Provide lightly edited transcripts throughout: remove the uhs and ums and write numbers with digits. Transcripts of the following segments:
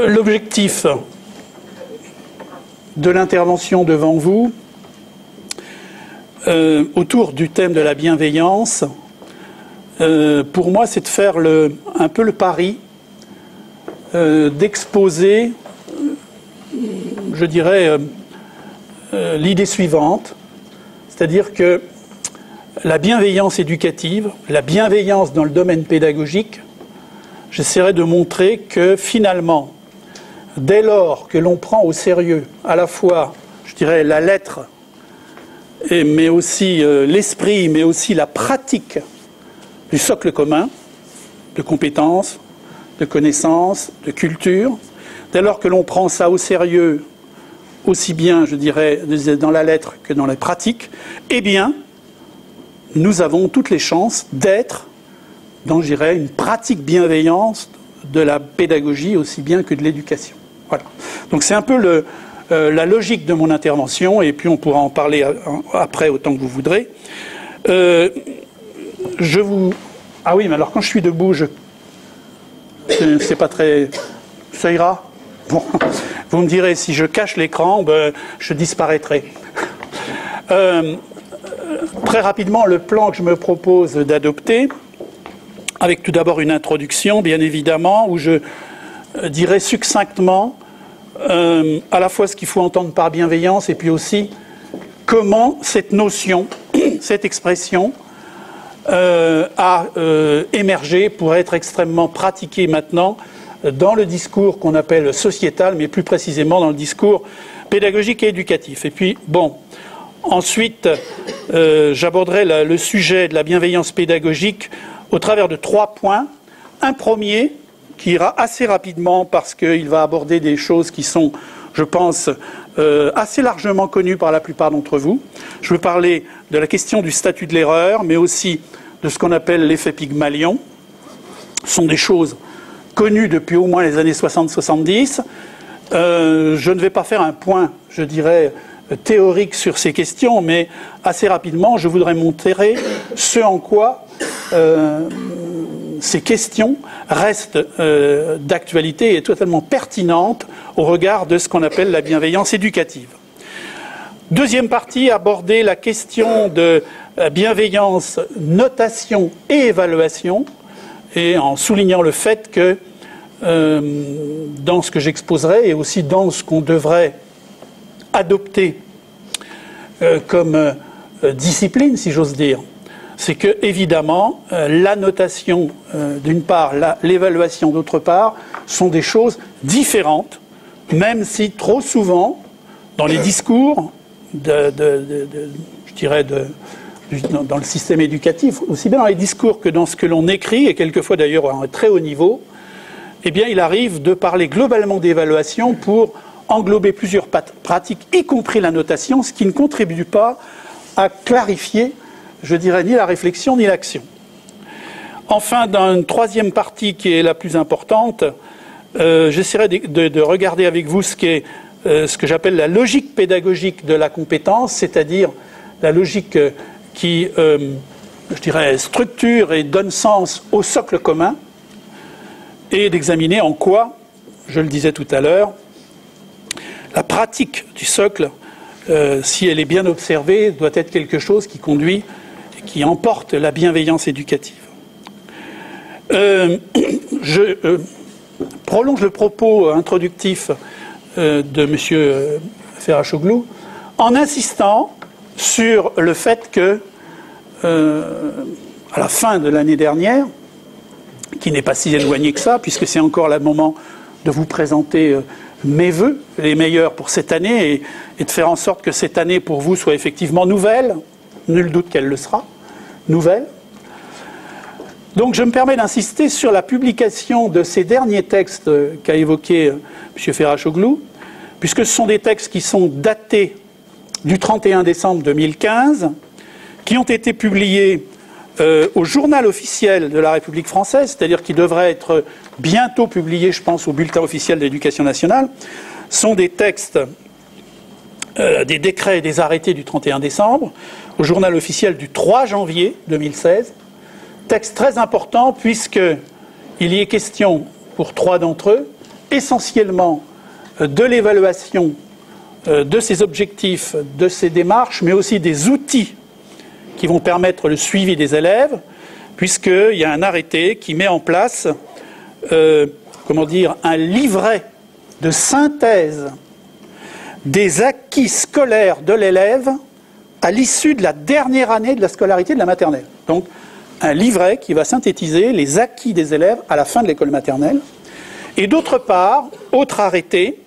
L'objectif de l'intervention devant vous, autour du thème de la bienveillance, pour moi, c'est de faire un peu le pari d'exposer, je dirais, l'idée suivante, c'est-à-dire que la bienveillance éducative, la bienveillance dans le domaine pédagogique, j'essaierai de montrer que finalement, dès lors que l'on prend au sérieux à la fois, je dirais, la lettre, mais aussi l'esprit, mais aussi la pratique du socle commun, de compétences, de connaissances, de culture, dès lors que l'on prend ça au sérieux, aussi bien, je dirais, dans la lettre que dans la pratique, eh bien, nous avons toutes les chances d'être dans, je dirais, une pratique bienveillante de la pédagogie aussi bien que de l'éducation. Voilà. Donc c'est un peu la logique de mon intervention, et puis on pourra en parler après autant que vous voudrez. Ah oui, mais alors quand je suis debout, c'est pas très... Ça ira ? Bon, vous me direz, si je cache l'écran, je disparaîtrai. Très rapidement, le plan que je me propose d'adopter, avec tout d'abord une introduction, bien évidemment, où je dirais succinctement à la fois ce qu'il faut entendre par bienveillance et puis aussi comment cette notion, cette expression a émergé pour être extrêmement pratiquée maintenant dans le discours qu'on appelle sociétal, mais plus précisément dans le discours pédagogique et éducatif. Et puis, bon, ensuite, j'aborderai le sujet de la bienveillance pédagogique au travers de 3 points. Un premier, qui ira assez rapidement parce qu'il va aborder des choses qui sont, je pense, assez largement connues par la plupart d'entre vous. Je veux parler de la question du statut de l'erreur, mais aussi de ce qu'on appelle l'effet Pygmalion. Ce sont des choses connues depuis au moins les années 60-70. Je ne vais pas faire un point, je dirais, théorique sur ces questions, mais assez rapidement, je voudrais montrer ce en quoi ces questions restent d'actualité et totalement pertinentes au regard de ce qu'on appelle la bienveillance éducative. Deuxième partie, aborder la question de bienveillance, notation et évaluation, et en soulignant le fait que dans ce que j'exposerai et aussi dans ce qu'on devrait adopter comme discipline, si j'ose dire, c'est que, évidemment, la notation, d'une part, l'évaluation, d'autre part, sont des choses différentes, même si trop souvent, dans les discours, je dirais, dans le système éducatif, aussi bien dans les discours que dans ce que l'on écrit, et quelquefois d'ailleurs à un très haut niveau, eh bien, il arrive de parler globalement d'évaluation pour englober plusieurs pratiques, y compris la notation, ce qui ne contribue pas à clarifier, je dirais, ni la réflexion ni l'action. Enfin, dans une troisième partie qui est la plus importante, j'essaierai de regarder avec vous ce que j'appelle la logique pédagogique de la compétence, c'est-à-dire la logique qui, je dirais, structure et donne sens au socle commun, et d'examiner en quoi, je le disais tout à l'heure, la pratique du socle, si elle est bien observée, doit être quelque chose qui conduit, qui emporte la bienveillance éducative. Je prolonge le propos introductif de M. Ferrachoglou en insistant sur le fait que, à la fin de l'année dernière, qui n'est pas si éloigné que ça, puisque c'est encore le moment de vous présenter mes vœux, les meilleurs pour cette année, et de faire en sorte que cette année pour vous soit effectivement nouvelle, nul doute qu'elle le sera, nouvelle. Donc je me permets d'insister sur la publication de ces derniers textes qu'a évoqué M. Ferrachoglou, puisque ce sont des textes qui sont datés du 31 décembre 2015, qui ont été publiés au journal officiel de la République française, c'est-à-dire qui devrait être bientôt publié, je pense, au bulletin officiel de l'éducation nationale, sont des textes, des décrets et des arrêtés du 31 décembre, au journal officiel du 3 janvier 2016. Texte très important puisqu'il y est question, pour 3 d'entre eux, essentiellement de l'évaluation de ces objectifs, de ces démarches, mais aussi des outils qui vont permettre le suivi des élèves, puisqu'il y a un arrêté qui met en place un livret de synthèse des acquis scolaires de l'élève à l'issue de la dernière année de la scolarité de la maternelle. Donc, un livret qui va synthétiser les acquis des élèves à la fin de l'école maternelle. Et d'autre part, autre arrêté,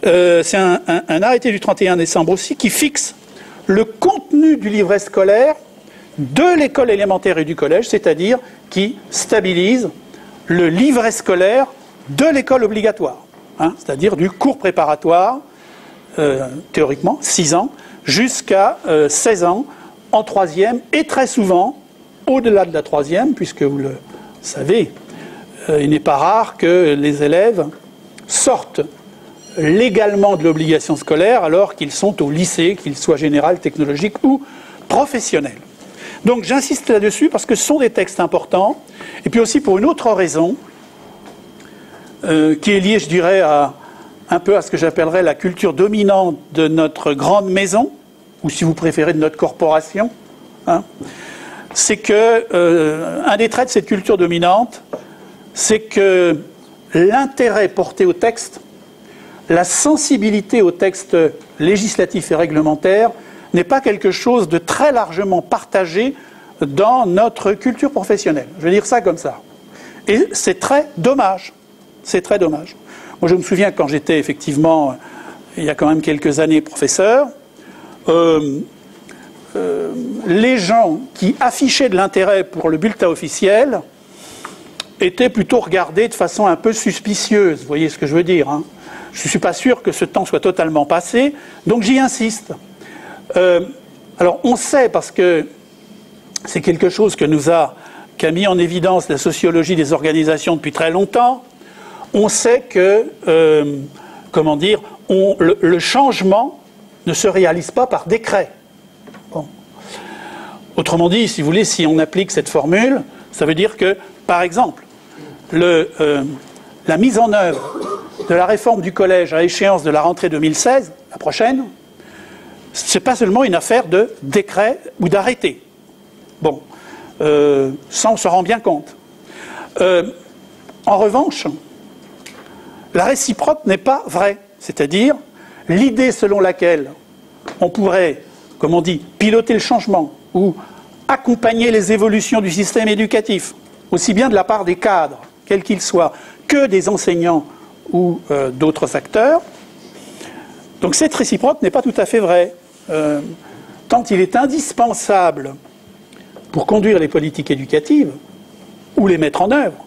c'est un arrêté du 31 décembre aussi, qui fixe le contenu du livret scolaire de l'école élémentaire et du collège, c'est-à-dire qui stabilise le livret scolaire de l'école obligatoire, c'est-à-dire du cours préparatoire, théoriquement, 6 ans, jusqu'à 16 ans, en 3e, et très souvent, au-delà de la 3e, puisque vous le savez, il n'est pas rare que les élèves sortent légalement de l'obligation scolaire alors qu'ils sont au lycée, qu'ils soient général, technologique ou professionnel. Donc j'insiste là-dessus parce que ce sont des textes importants, et puis aussi pour une autre raison, qui est liée, je dirais, un peu à ce que j'appellerais la culture dominante de notre grande maison, ou si vous préférez de notre corporation, c'est que un des traits de cette culture dominante, c'est que l'intérêt porté au texte, la sensibilité au texte législatif et réglementaire n'est pas quelque chose de très largement partagé dans notre culture professionnelle. Je vais dire ça comme ça. Et c'est très dommage. C'est très dommage. Moi, je me souviens quand j'étais effectivement, il y a quand même quelques années, professeur, les gens qui affichaient de l'intérêt pour le bulletin officiel étaient plutôt regardés de façon un peu suspicieuse. Vous voyez ce que je veux dire, hein ? Je ne suis pas sûr que ce temps soit totalement passé, donc j'y insiste. Alors on sait, parce que c'est quelque chose qu'a mis en évidence la sociologie des organisations depuis très longtemps, on sait que, le changement ne se réalise pas par décret. Bon. Autrement dit, si vous voulez, si on applique cette formule, ça veut dire que, par exemple, la mise en œuvre de la réforme du collège à échéance de la rentrée 2016, la prochaine, ce n'est pas seulement une affaire de décret ou d'arrêté. Bon, ça on se rend bien compte. En revanche, la réciproque n'est pas vraie. C'est-à-dire, l'idée selon laquelle on pourrait, comme on dit, piloter le changement ou accompagner les évolutions du système éducatif, aussi bien de la part des cadres, quels qu'ils soient, que des enseignants ou d'autres acteurs. Donc cette réciproque n'est pas tout à fait vraie. Tant il est indispensable pour conduire les politiques éducatives ou les mettre en œuvre,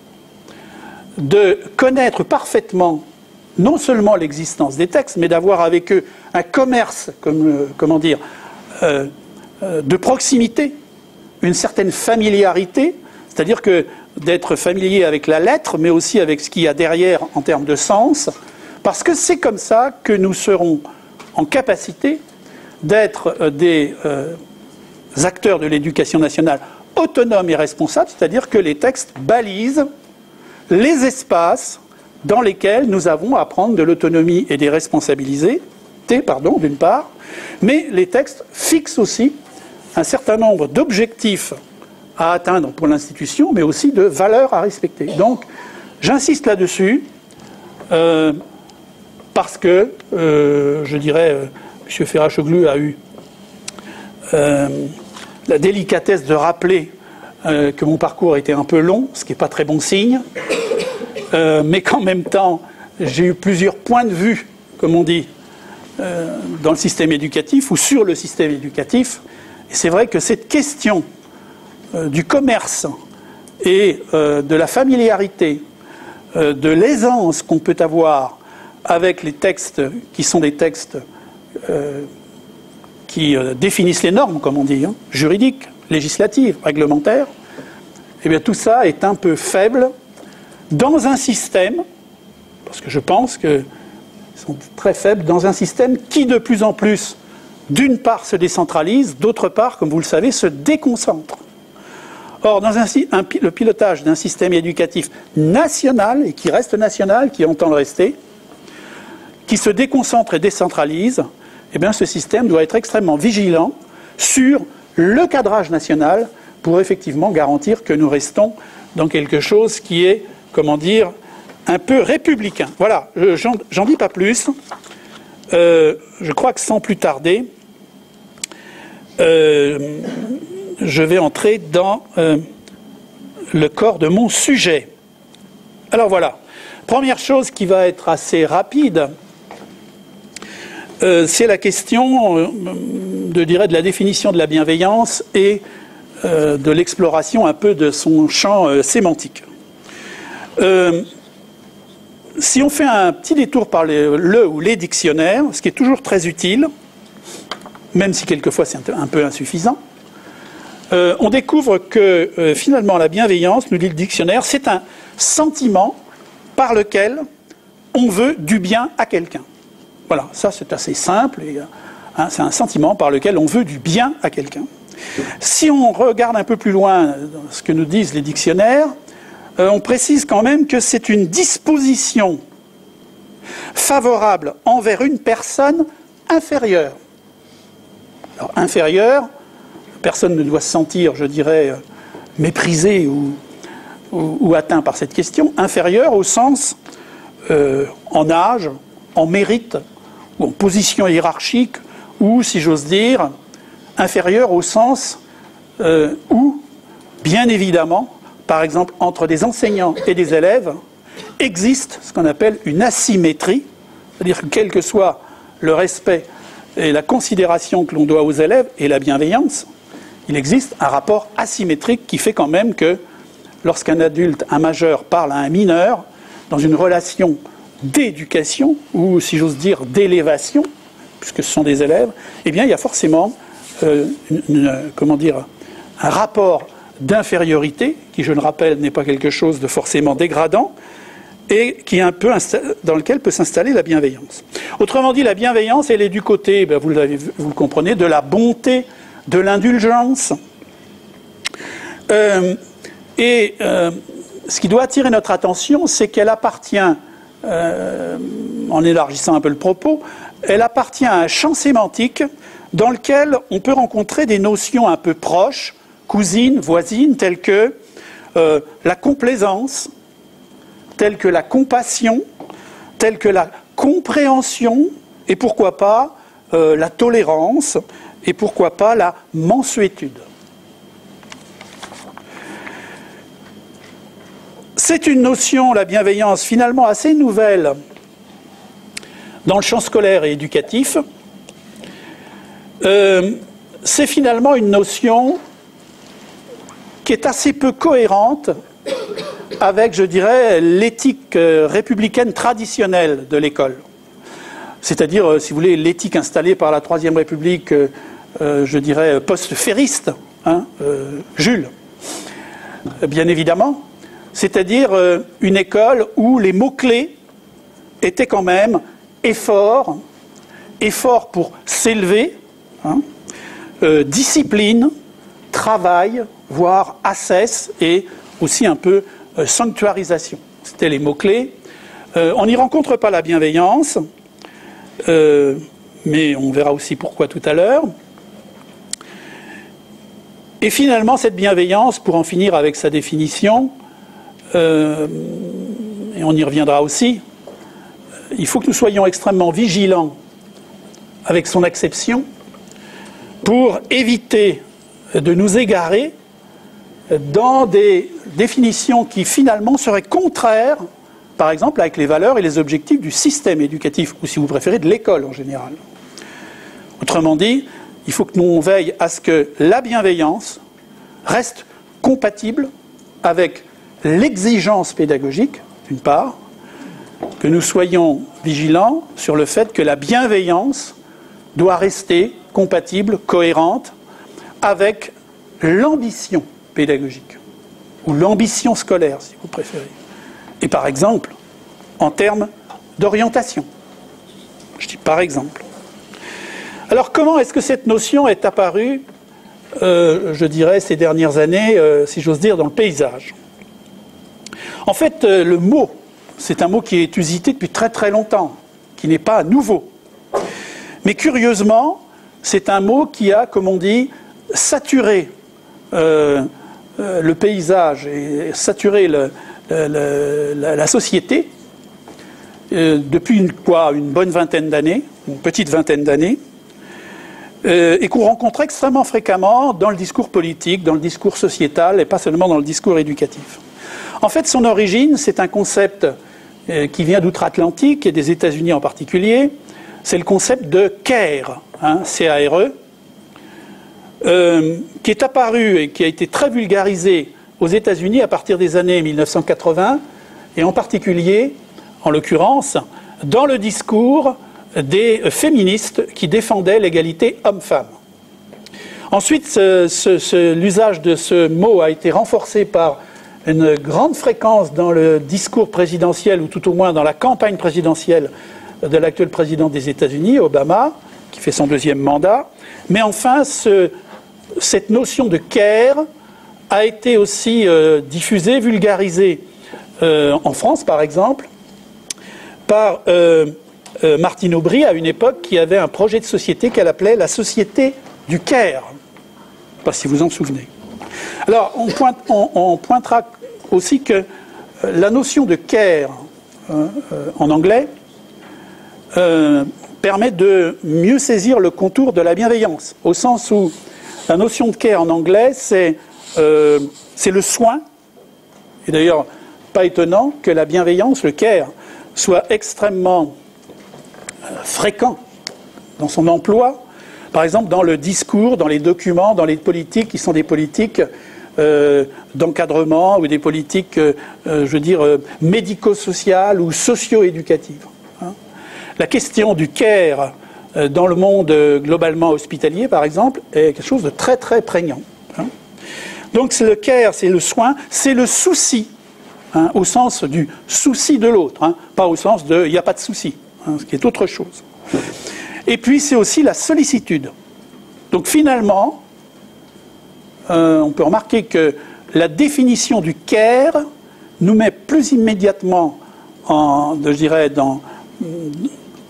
de connaître parfaitement non seulement l'existence des textes, mais d'avoir avec eux un commerce, de proximité, une certaine familiarité, c'est-à-dire que d'être familier avec la lettre, mais aussi avec ce qu'il y a derrière en termes de sens, parce que c'est comme ça que nous serons en capacité d'être des acteurs de l'éducation nationale autonomes et responsables, c'est-à-dire que les textes balisent les espaces dans lesquels nous avons à prendre de l'autonomie et des responsabilités, d'une part, mais les textes fixent aussi un certain nombre d'objectifs à atteindre pour l'institution, mais aussi de valeurs à respecter. Donc, j'insiste là-dessus, parce que, je dirais, M. Ferrachoglu a eu la délicatesse de rappeler que mon parcours était un peu long, ce qui n'est pas très bon signe, mais qu'en même temps, j'ai eu plusieurs points de vue, comme on dit, dans le système éducatif ou sur le système éducatif. Et c'est vrai que cette question du commerce et de la familiarité, de l'aisance qu'on peut avoir avec les textes qui sont des textes qui définissent les normes, comme on dit, juridiques, législatives, réglementaires, eh bien tout ça est un peu faible dans un système, parce que je pense qu'ils sont très faibles, dans un système qui de plus en plus, d'une part, se décentralise, d'autre part, comme vous le savez, se déconcentre. Or, dans le pilotage d'un système éducatif national, et qui reste national, qui entend le rester, qui se déconcentre et décentralise, eh bien, ce système doit être extrêmement vigilant sur le cadrage national pour effectivement garantir que nous restons dans quelque chose qui est, comment dire, un peu républicain. Voilà, j'en dis pas plus. Je crois que sans plus tarder, je vais entrer dans le corps de mon sujet. Alors voilà, première chose qui va être assez rapide, c'est la question, de la définition de la bienveillance et de l'exploration un peu de son champ sémantique. Si on fait un petit détour par le ou les dictionnaires, ce qui est toujours très utile, même si quelquefois c'est un peu insuffisant, on découvre que finalement la bienveillance, nous dit le dictionnaire, c'est un sentiment par lequel on veut du bien à quelqu'un. Voilà, ça c'est assez simple, et, c'est un sentiment par lequel on veut du bien à quelqu'un. Si on regarde un peu plus loin ce que nous disent les dictionnaires, on précise quand même que c'est une disposition favorable envers une personne inférieure. Alors inférieure, personne ne doit se sentir, je dirais, méprisé ou atteint par cette question. Inférieure au sens en âge, en mérite, ou en position hiérarchique, ou, si j'ose dire, inférieure au sens où, bien évidemment, par exemple, entre des enseignants et des élèves, existe ce qu'on appelle une asymétrie, c'est-à-dire que quel que soit le respect et la considération que l'on doit aux élèves et la bienveillance, il existe un rapport asymétrique qui fait quand même que lorsqu'un adulte, un majeur, parle à un mineur, dans une relation d'éducation, ou si j'ose dire d'élévation, puisque ce sont des élèves, eh bien il y a forcément un rapport d'infériorité, qui, je le rappelle, n'est pas quelque chose de forcément dégradant, et qui est un peu dans lequel peut s'installer la bienveillance. Autrement dit, la bienveillance, elle est du côté, vous le comprenez, de la bonté, de l'indulgence. Ce qui doit attirer notre attention, c'est qu'elle appartient, en élargissant un peu le propos, elle appartient à un champ sémantique dans lequel on peut rencontrer des notions un peu proches, cousines, voisines, telles que la complaisance, telles que la compassion, telles que la compréhension, et pourquoi pas la tolérance, et pourquoi pas la mansuétude. C'est une notion, la bienveillance, finalement assez nouvelle dans le champ scolaire et éducatif. C'est finalement une notion qui est assez peu cohérente avec, je dirais, l'éthique républicaine traditionnelle de l'école. C'est-à-dire, si vous voulez, l'éthique installée par la Troisième République, je dirais, post-ferriste, Jules, bien évidemment. C'est-à-dire une école où les mots-clés étaient quand même effort pour s'élever, discipline, travail, voire ascèse, et aussi un peu sanctuarisation. C'était les mots-clés. On n'y rencontre pas la bienveillance, mais on verra aussi pourquoi tout à l'heure. Et finalement, cette bienveillance, pour en finir avec sa définition, et on y reviendra aussi, il faut que nous soyons extrêmement vigilants avec son acception pour éviter de nous égarer dans des définitions qui finalement seraient contraires, par exemple avec les valeurs et les objectifs du système éducatif, ou si vous préférez de l'école en général. Autrement dit, il faut que nous veillions à ce que la bienveillance reste compatible avec l'exigence pédagogique, d'une part, que nous soyons vigilants sur le fait que la bienveillance doit rester compatible, cohérente, avec l'ambition pédagogique, ou l'ambition scolaire, si vous préférez. Et par exemple, en termes d'orientation. Je dis par exemple. Alors comment est-ce que cette notion est apparue je dirais, ces dernières années, si j'ose dire, dans le paysage. En fait, le mot, c'est un mot qui est usité depuis très très longtemps, qui n'est pas nouveau. Mais curieusement, c'est un mot qui a, comme on dit, saturé le paysage et saturé la société depuis une bonne vingtaine d'années, une petite vingtaine d'années, et qu'on rencontre extrêmement fréquemment dans le discours politique, dans le discours sociétal et pas seulement dans le discours éducatif. En fait, son origine, c'est un concept qui vient d'outre-Atlantique et des États-Unis en particulier. C'est le concept de CARE, C-A-R-E, qui est apparu et qui a été très vulgarisé aux États-Unis à partir des années 1980, et en particulier, en l'occurrence, dans le discours des féministes qui défendaient l'égalité homme-femme. Ensuite, l'usage de ce mot a été renforcé par une grande fréquence dans le discours présidentiel, ou tout au moins dans la campagne présidentielle de l'actuel président des États-Unis, Obama, qui fait son deuxième mandat. Mais enfin, cette notion de care a été aussi diffusée, vulgarisée en France, par exemple, par Martine Aubry, à une époque, qui avait un projet de société qu'elle appelait la Société du care. Je ne sais pas si vous en souvenez. Alors, on pointera aussi que la notion de care en anglais permet de mieux saisir le contour de la bienveillance, au sens où la notion de care en anglais, c'est le soin, et d'ailleurs, pas étonnant que la bienveillance, le care, soit extrêmement fréquent dans son emploi, par exemple dans le discours, dans les documents, dans les politiques qui sont des politiques d'encadrement ou des politiques, je veux dire, médico-sociales ou socio-éducatives. La question du care dans le monde globalement hospitalier, par exemple, est quelque chose de très très prégnant. Donc le care, c'est le soin, c'est le souci, au sens du souci de l'autre, pas au sens de il n'y a pas de souci, ce qui est autre chose. Et puis c'est aussi la sollicitude. Donc finalement, on peut remarquer que la définition du care nous met plus immédiatement, je dirais, dans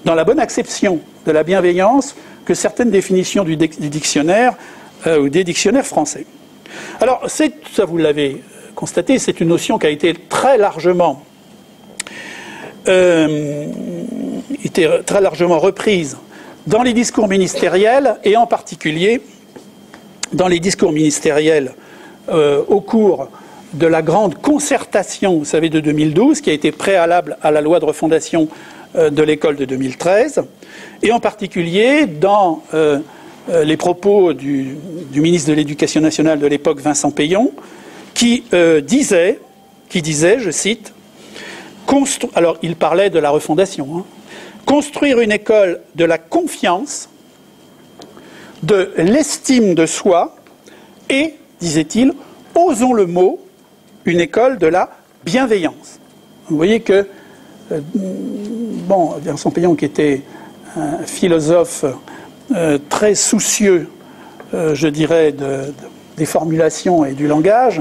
la bonne acception de la bienveillance que certaines définitions du dictionnaire ou des dictionnaires français. Alors, ça vous l'avez constaté, c'est une notion qui a été très largement reprise dans les discours ministériels, et en particulier dans les discours ministériels au cours de la grande concertation, vous savez, de 2012, qui a été préalable à la loi de refondation de l'école de 2013, et en particulier dans les propos du ministre de l'Éducation nationale de l'époque, Vincent Peillon, qui disait, je cite, alors il parlait de la refondation, construire une école de la confiance, de l'estime de soi et, disait-il, osons le mot, une école de la bienveillance. Vous voyez que, Vincent Peillon, qui était un philosophe très soucieux, je dirais, des formulations et du langage,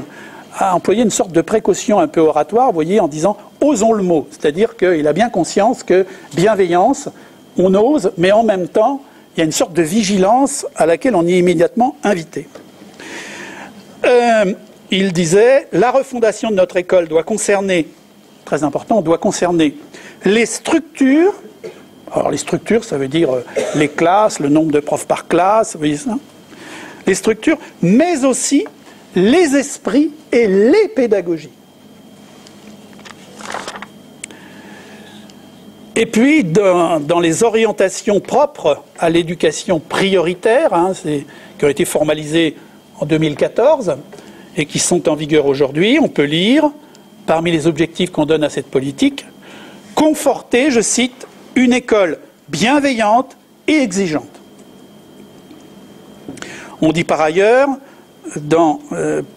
a employé une sorte de précaution un peu oratoire, vous voyez, en disant « osons le mot », c'est-à-dire qu'il a bien conscience que bienveillance, on ose, mais en même temps, il y a une sorte de vigilance à laquelle on est immédiatement invité. Il disait « la refondation de notre école doit concerner, très important, doit concerner les structures ». Alors les structures, ça veut dire les classes, le nombre de profs par classe, vous voyez ça ? Les structures, mais aussi les esprits et les pédagogies. Et puis, dans les orientations propres à l'éducation prioritaire, qui ont été formalisées en 2014 et qui sont en vigueur aujourd'hui, on peut lire, parmi les objectifs qu'on donne à cette politique, conforter, je cite, une école bienveillante et exigeante. On dit par ailleurs,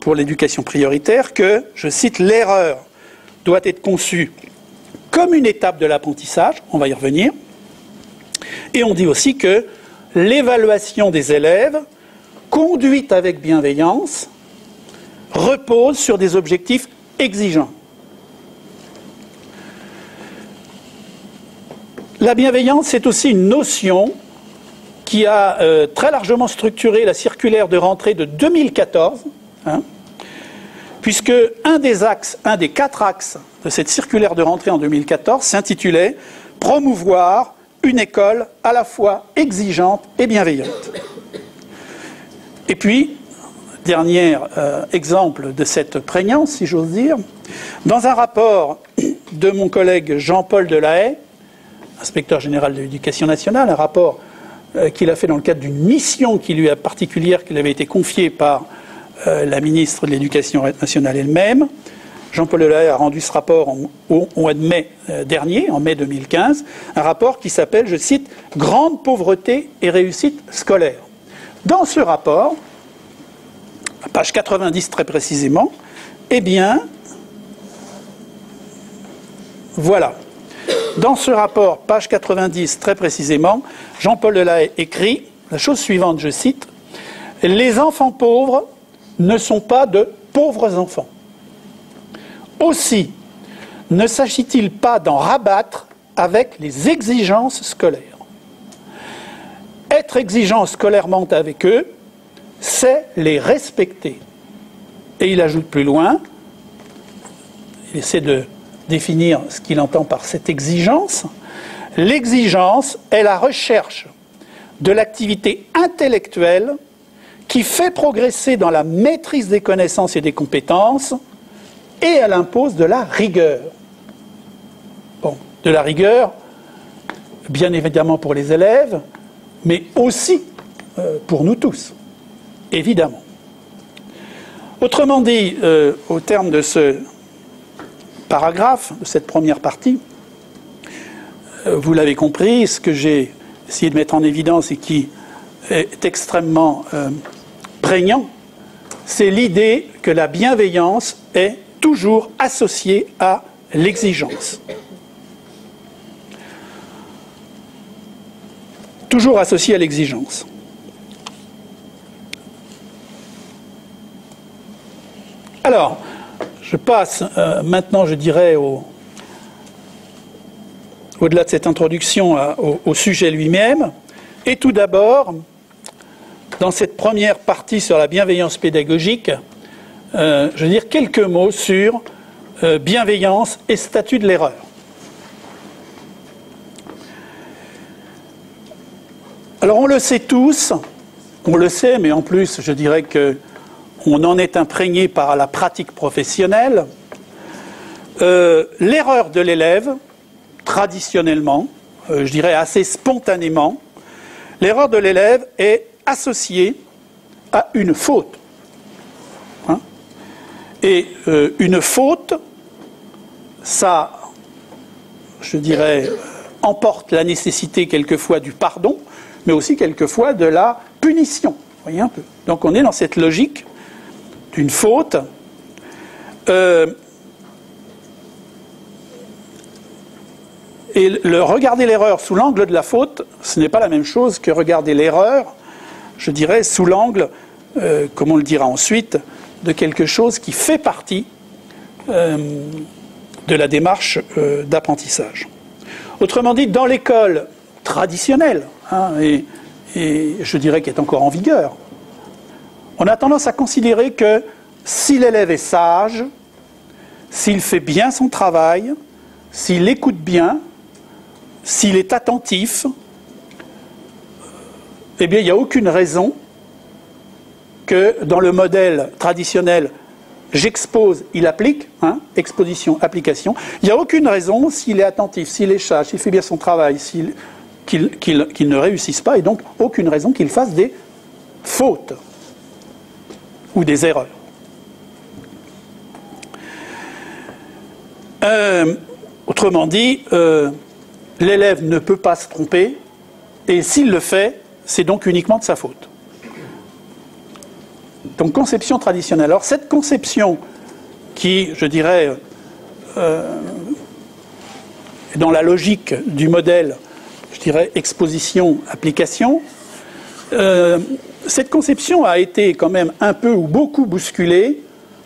pour l'éducation prioritaire, que, je cite, l'erreur doit être conçue comme une étape de l'apprentissage, on va y revenir, et on dit aussi que l'évaluation des élèves conduite avec bienveillance repose sur des objectifs exigeants. La bienveillance, c'est aussi une notion qui a très largement structuré la circulaire de rentrée de 2014, puisque un des 4 axes de cette circulaire de rentrée en 2014 s'intitulait « Promouvoir une école à la fois exigeante et bienveillante ». Et puis, dernier exemple de cette prégnance, si j'ose dire, dans un rapport de mon collègue Jean-Paul Delahaye, inspecteur général de l'éducation nationale, un rapport qu'il a fait dans le cadre d'une mission qui lui est particulière, qui lui avait été confiée par la ministre de l'Éducation nationale elle-même. Jean-Paul Delahaye a rendu ce rapport au mois de mai dernier, en mai 2015, un rapport qui s'appelle, je cite, « Grande pauvreté et réussite scolaire ». Dans ce rapport, à page 90 très précisément, eh bien, voilà. Dans ce rapport, page 90 très précisément, Jean-Paul Delahaye écrit la chose suivante, je cite, « Les enfants pauvres ne sont pas de pauvres enfants. Aussi, ne s'agit-il pas d'en rabattre avec les exigences scolaires. Être exigeant scolairement avec eux, c'est les respecter. » Et il ajoute plus loin, il essaie de définir ce qu'il entend par cette exigence. L'exigence est la recherche de l'activité intellectuelle qui fait progresser dans la maîtrise des connaissances et des compétences, et elle impose de la rigueur. Bon, de la rigueur, bien évidemment pour les élèves, mais aussi pour nous tous, évidemment. Autrement dit, au terme de ce paragraphe, de cette première partie, vous l'avez compris, ce que j'ai essayé de mettre en évidence et qui est extrêmement prégnant, c'est l'idée que la bienveillance est toujours associée à l'exigence. Toujours associée à l'exigence. Alors, je passe maintenant, je dirais, au-delà de cette introduction au sujet lui-même. Et tout d'abord, dans cette première partie sur la bienveillance pédagogique, je veux dire quelques mots sur bienveillance et statut de l'erreur. Alors on le sait tous, on le sait, mais en plus je dirais qu'on en est imprégné par la pratique professionnelle. L'erreur de l'élève, traditionnellement, je dirais assez spontanément, l'erreur de l'élève est associée à une faute. Et une faute, ça, je dirais, emporte la nécessité quelquefois du pardon, mais aussi quelquefois de la punition. Vous voyez un peu. Donc on est dans cette logique d'une faute. Et regarder l'erreur sous l'angle de la faute, ce n'est pas la même chose que regarder l'erreur, je dirais, sous l'angle, comme on le dira ensuite, de quelque chose qui fait partie de la démarche d'apprentissage. Autrement dit, dans l'école traditionnelle, et je dirais qu'elle est encore en vigueur, on a tendance à considérer que si l'élève est sage, s'il fait bien son travail, s'il écoute bien, s'il est attentif, eh bien, il n'y a aucune raison que dans le modèle traditionnel, j'expose, il applique, exposition, application, il n'y a aucune raison, s'il est attentif, s'il est sage, s'il fait bien son travail, qu'il ne réussisse pas, et donc aucune raison qu'il fasse des fautes ou des erreurs. Autrement dit, l'élève ne peut pas se tromper, et s'il le fait, c'est donc uniquement de sa faute. Donc conception traditionnelle. Alors cette conception qui, je dirais, est dans la logique du modèle, je dirais, exposition-application, cette conception a été quand même un peu ou beaucoup bousculée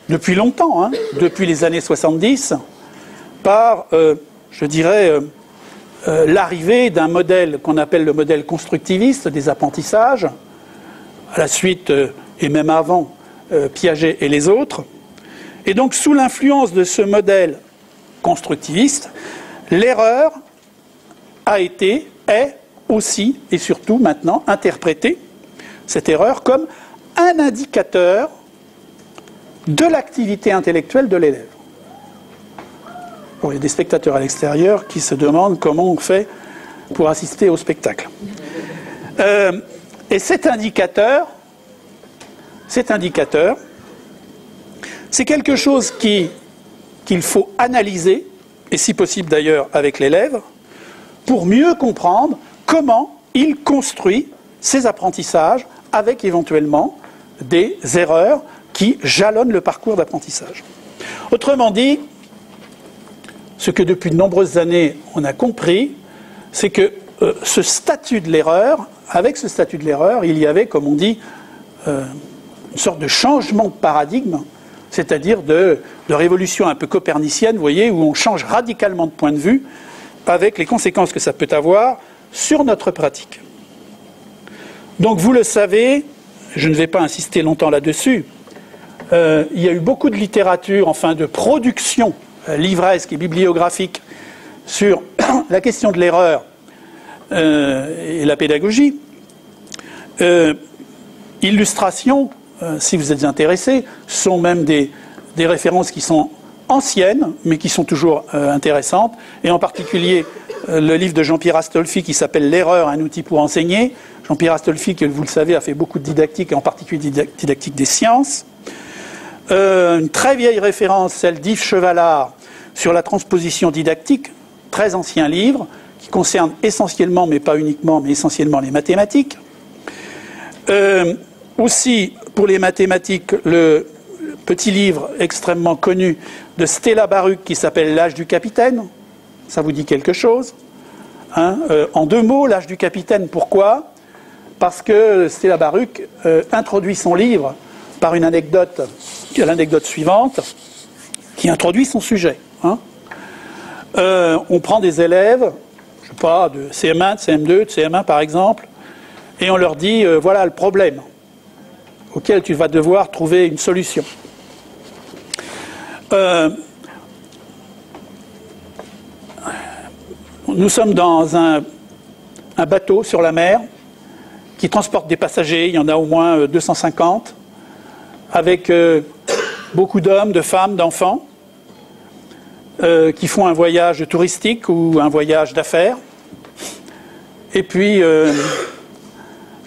depuis longtemps, hein, depuis les années 70, par, je dirais, l'arrivée d'un modèle qu'on appelle le modèle constructiviste des apprentissages, à la suite, et même avant, Piaget et les autres. Et donc, sous l'influence de ce modèle constructiviste, l'erreur a été, est aussi et surtout maintenant interprétée, cette erreur, comme un indicateur de l'activité intellectuelle de l'élève. Bon, il y a des spectateurs à l'extérieur qui se demandent comment on fait pour assister au spectacle. Et cet indicateur, c'est quelque chose qu'il faut analyser, et si possible d'ailleurs avec l'élève, pour mieux comprendre comment il construit ses apprentissages avec éventuellement des erreurs qui jalonnent le parcours d'apprentissage. Autrement dit, ce que depuis de nombreuses années on a compris, c'est que ce statut de l'erreur, avec ce statut de l'erreur, il y avait, comme on dit, une sorte de changement de paradigme, c'est-à-dire de révolution un peu copernicienne, vous voyez, où on change radicalement de point de vue, avec les conséquences que ça peut avoir sur notre pratique. Donc vous le savez, je ne vais pas insister longtemps là-dessus, il y a eu beaucoup de littérature, enfin de production livresque et bibliographique sur la question de l'erreur et la pédagogie. Illustrations, si vous êtes intéressés, sont même des références qui sont anciennes, mais qui sont toujours intéressantes, et en particulier le livre de Jean-Pierre Astolfi qui s'appelle « L'erreur, un outil pour enseigner ». Jean-Pierre Astolfi, qui vous le savez, a fait beaucoup de didactique, et en particulier didactique des sciences. Une très vieille référence, celle d'Yves Chevalard, sur la transposition didactique, très ancien livre, qui concerne essentiellement, mais pas uniquement, mais essentiellement les mathématiques. Aussi, pour les mathématiques, le petit livre extrêmement connu de Stella Baruch qui s'appelle « L'âge du capitaine ». Ça vous dit quelque chose, hein, en deux mots, l'âge du capitaine, pourquoi ? Parce que Stella Baruch introduit son livre par une anecdote, l'anecdote suivante, qui introduit son sujet. Hein. On prend des élèves, je ne sais pas, de CM1, de CM2, de CM1 par exemple, et on leur dit, voilà le problème auquel tu vas devoir trouver une solution. Nous sommes dans un bateau sur la mer qui transporte des passagers, il y en a au moins 250, avec beaucoup d'hommes, de femmes, d'enfants, qui font un voyage touristique ou un voyage d'affaires. Et puis,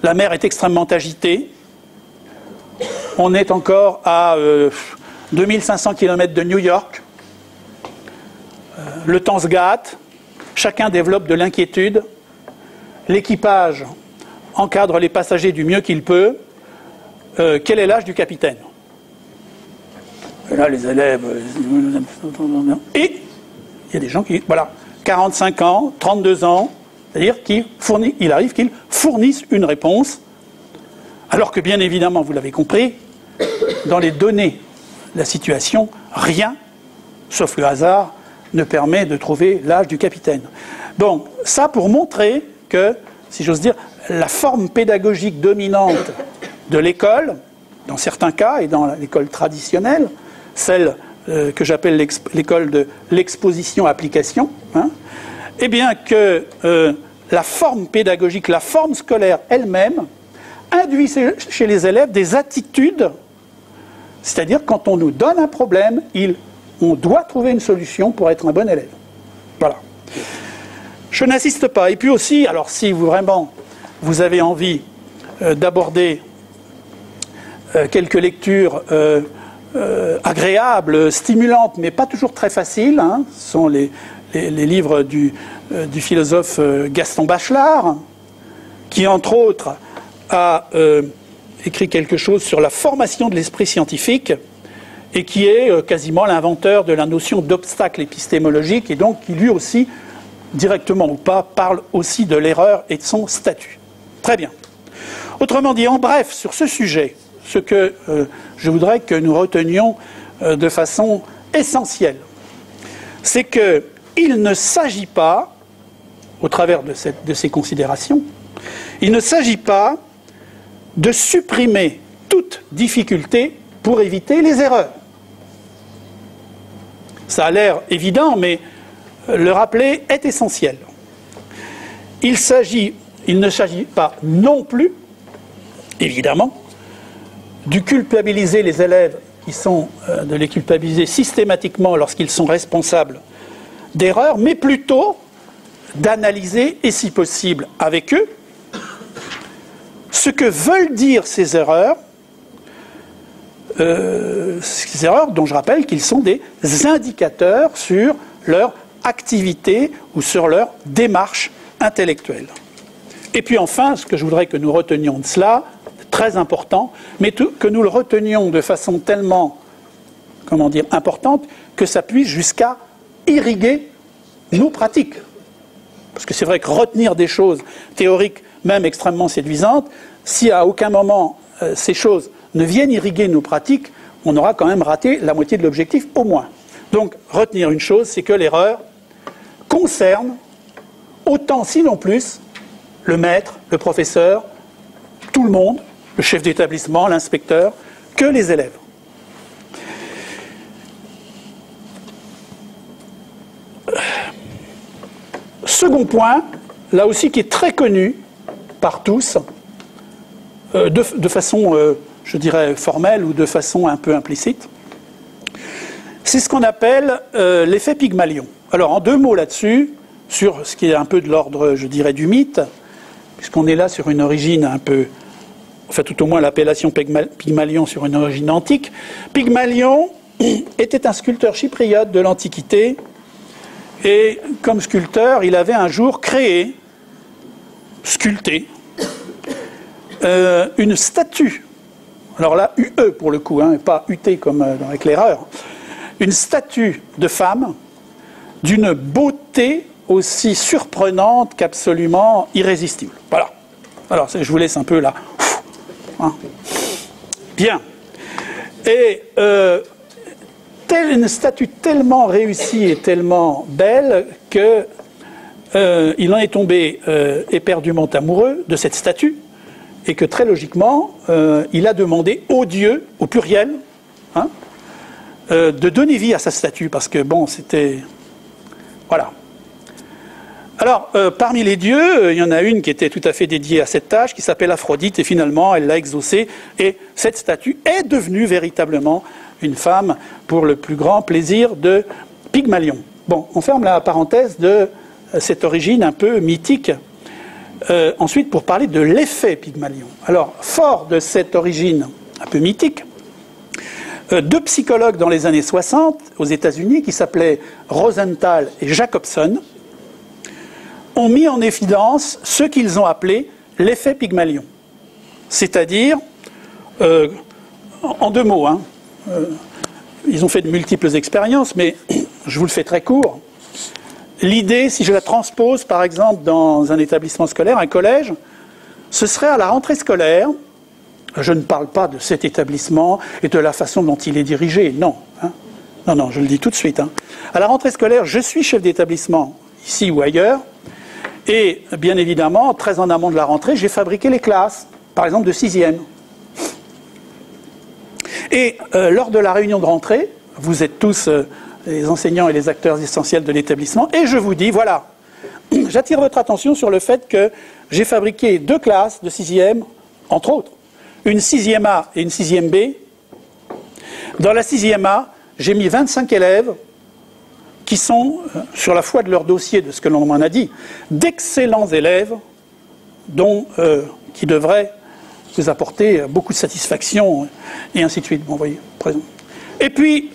la mer est extrêmement agitée. On est encore à 2500 km de New York. Le temps se gâte. Chacun développe de l'inquiétude. L'équipage encadre les passagers du mieux qu'il peut. Quel est l'âge du capitaine ? Et là, les élèves... Et il y a des gens qui... Voilà, 45 ans, 32 ans, c'est-à-dire qu'il arrive qu'ils fournissent une réponse, alors que, bien évidemment, vous l'avez compris, dans les données de la situation, rien, sauf le hasard, ne permet de trouver l'âge du capitaine. Donc, ça pour montrer que, si j'ose dire, la forme pédagogique dominante de l'école, dans certains cas, et dans l'école traditionnelle, celle que j'appelle l'école de l'exposition-application, hein, eh bien que la forme pédagogique, la forme scolaire elle-même, induit chez les élèves des attitudes, c'est-à-dire quand on nous donne un problème, on doit trouver une solution pour être un bon élève. Voilà. Je n'insiste pas. Et puis aussi, alors si vraiment vous avez envie d'aborder quelques lectures agréables, stimulantes, mais pas toujours très faciles, hein, ce sont les livres du philosophe Gaston Bachelard, qui entre autres a écrit quelque chose sur la formation de l'esprit scientifique et qui est quasiment l'inventeur de la notion d'obstacle épistémologique et donc qui lui aussi, directement ou pas, parle aussi de l'erreur et de son statut. Très bien. Autrement dit, en bref, sur ce sujet, ce que je voudrais que nous retenions de façon essentielle, c'est qu'il ne s'agit pas, au travers de ces considérations, il ne s'agit pas de supprimer toute difficulté pour éviter les erreurs. Ça a l'air évident, mais le rappeler est essentiel. Il ne s'agit pas non plus, évidemment, de culpabiliser les élèves de les culpabiliser systématiquement lorsqu'ils sont responsables d'erreurs, mais plutôt d'analyser, et si possible avec eux, ce que veulent dire ces erreurs dont je rappelle qu'ils sont des indicateurs sur leur activité ou sur leur démarche intellectuelle. Et puis enfin, ce que je voudrais que nous retenions de cela, très important, mais que nous le retenions de façon tellement, importante, que ça puisse jusqu'à irriguer nos pratiques. Parce que c'est vrai que retenir des choses théoriques, même extrêmement séduisantes, si à aucun moment ces choses ne viennent irriguer nos pratiques, on aura quand même raté la moitié de l'objectif, au moins. Donc, retenir une chose, c'est que l'erreur concerne autant, sinon plus, le maître, le professeur, tout le monde, le chef d'établissement, l'inspecteur, que les élèves. Second point, là aussi qui est très connu par tous, de façon, je dirais, formelle ou de façon un peu implicite, c'est ce qu'on appelle l'effet Pygmalion. Alors, en deux mots là-dessus, sur ce qui est un peu de l'ordre, je dirais, du mythe, puisqu'on est là sur une origine un peu, enfin tout au moins l'appellation Pygmalion sur une origine antique. Pygmalion était un sculpteur chypriote de l'Antiquité, et comme sculpteur, il avait un jour sculpté, une statue, alors là, UE pour le coup, et pas UT comme dans l'éclaireur, une statue de femme d'une beauté aussi surprenante qu'absolument irrésistible. Voilà. Alors, je vous laisse un peu là. Bien. Et une statue tellement réussie et tellement belle que il en est tombé éperdument amoureux de cette statue, et que très logiquement, il a demandé aux dieux, au pluriel, de donner vie à sa statue, parce que bon, c'était... Voilà. Alors, parmi les dieux, il y en a une qui était tout à fait dédiée à cette tâche, qui s'appelle Aphrodite, et finalement, elle l'a exaucée, et cette statue est devenue véritablement une femme pour le plus grand plaisir de Pygmalion. Bon, on ferme la parenthèse de cette origine un peu mythique. Ensuite, pour parler de l'effet Pygmalion. Alors, fort de cette origine un peu mythique, deux psychologues dans les années 60 aux États-Unis, qui s'appelaient Rosenthal et Jacobson, ont mis en évidence ce qu'ils ont appelé l'effet Pygmalion. C'est-à-dire, en deux mots, ils ont fait de multiples expériences, mais je vous le fais très court. L'idée, si je la transpose par exemple dans un établissement scolaire, un collège, ce serait à la rentrée scolaire, je ne parle pas de cet établissement et de la façon dont il est dirigé, non. Non, je le dis tout de suite. À la rentrée scolaire, je suis chef d'établissement, ici ou ailleurs, et bien évidemment, très en amont de la rentrée, j'ai fabriqué les classes, par exemple de 6e. Et lors de la réunion de rentrée, vous êtes tous les enseignants et les acteurs essentiels de l'établissement, et je vous dis, voilà, j'attire votre attention sur le fait que j'ai fabriqué deux classes de 6e, entre autres, une 6e A et une 6e B. Dans la 6e A, j'ai mis 25 élèves qui sont, sur la foi de leur dossier, de ce que l'on m'en a dit, d'excellents élèves qui devraient vous apporter beaucoup de satisfaction, et ainsi de suite. Bon, vous voyez, présent. Et puis,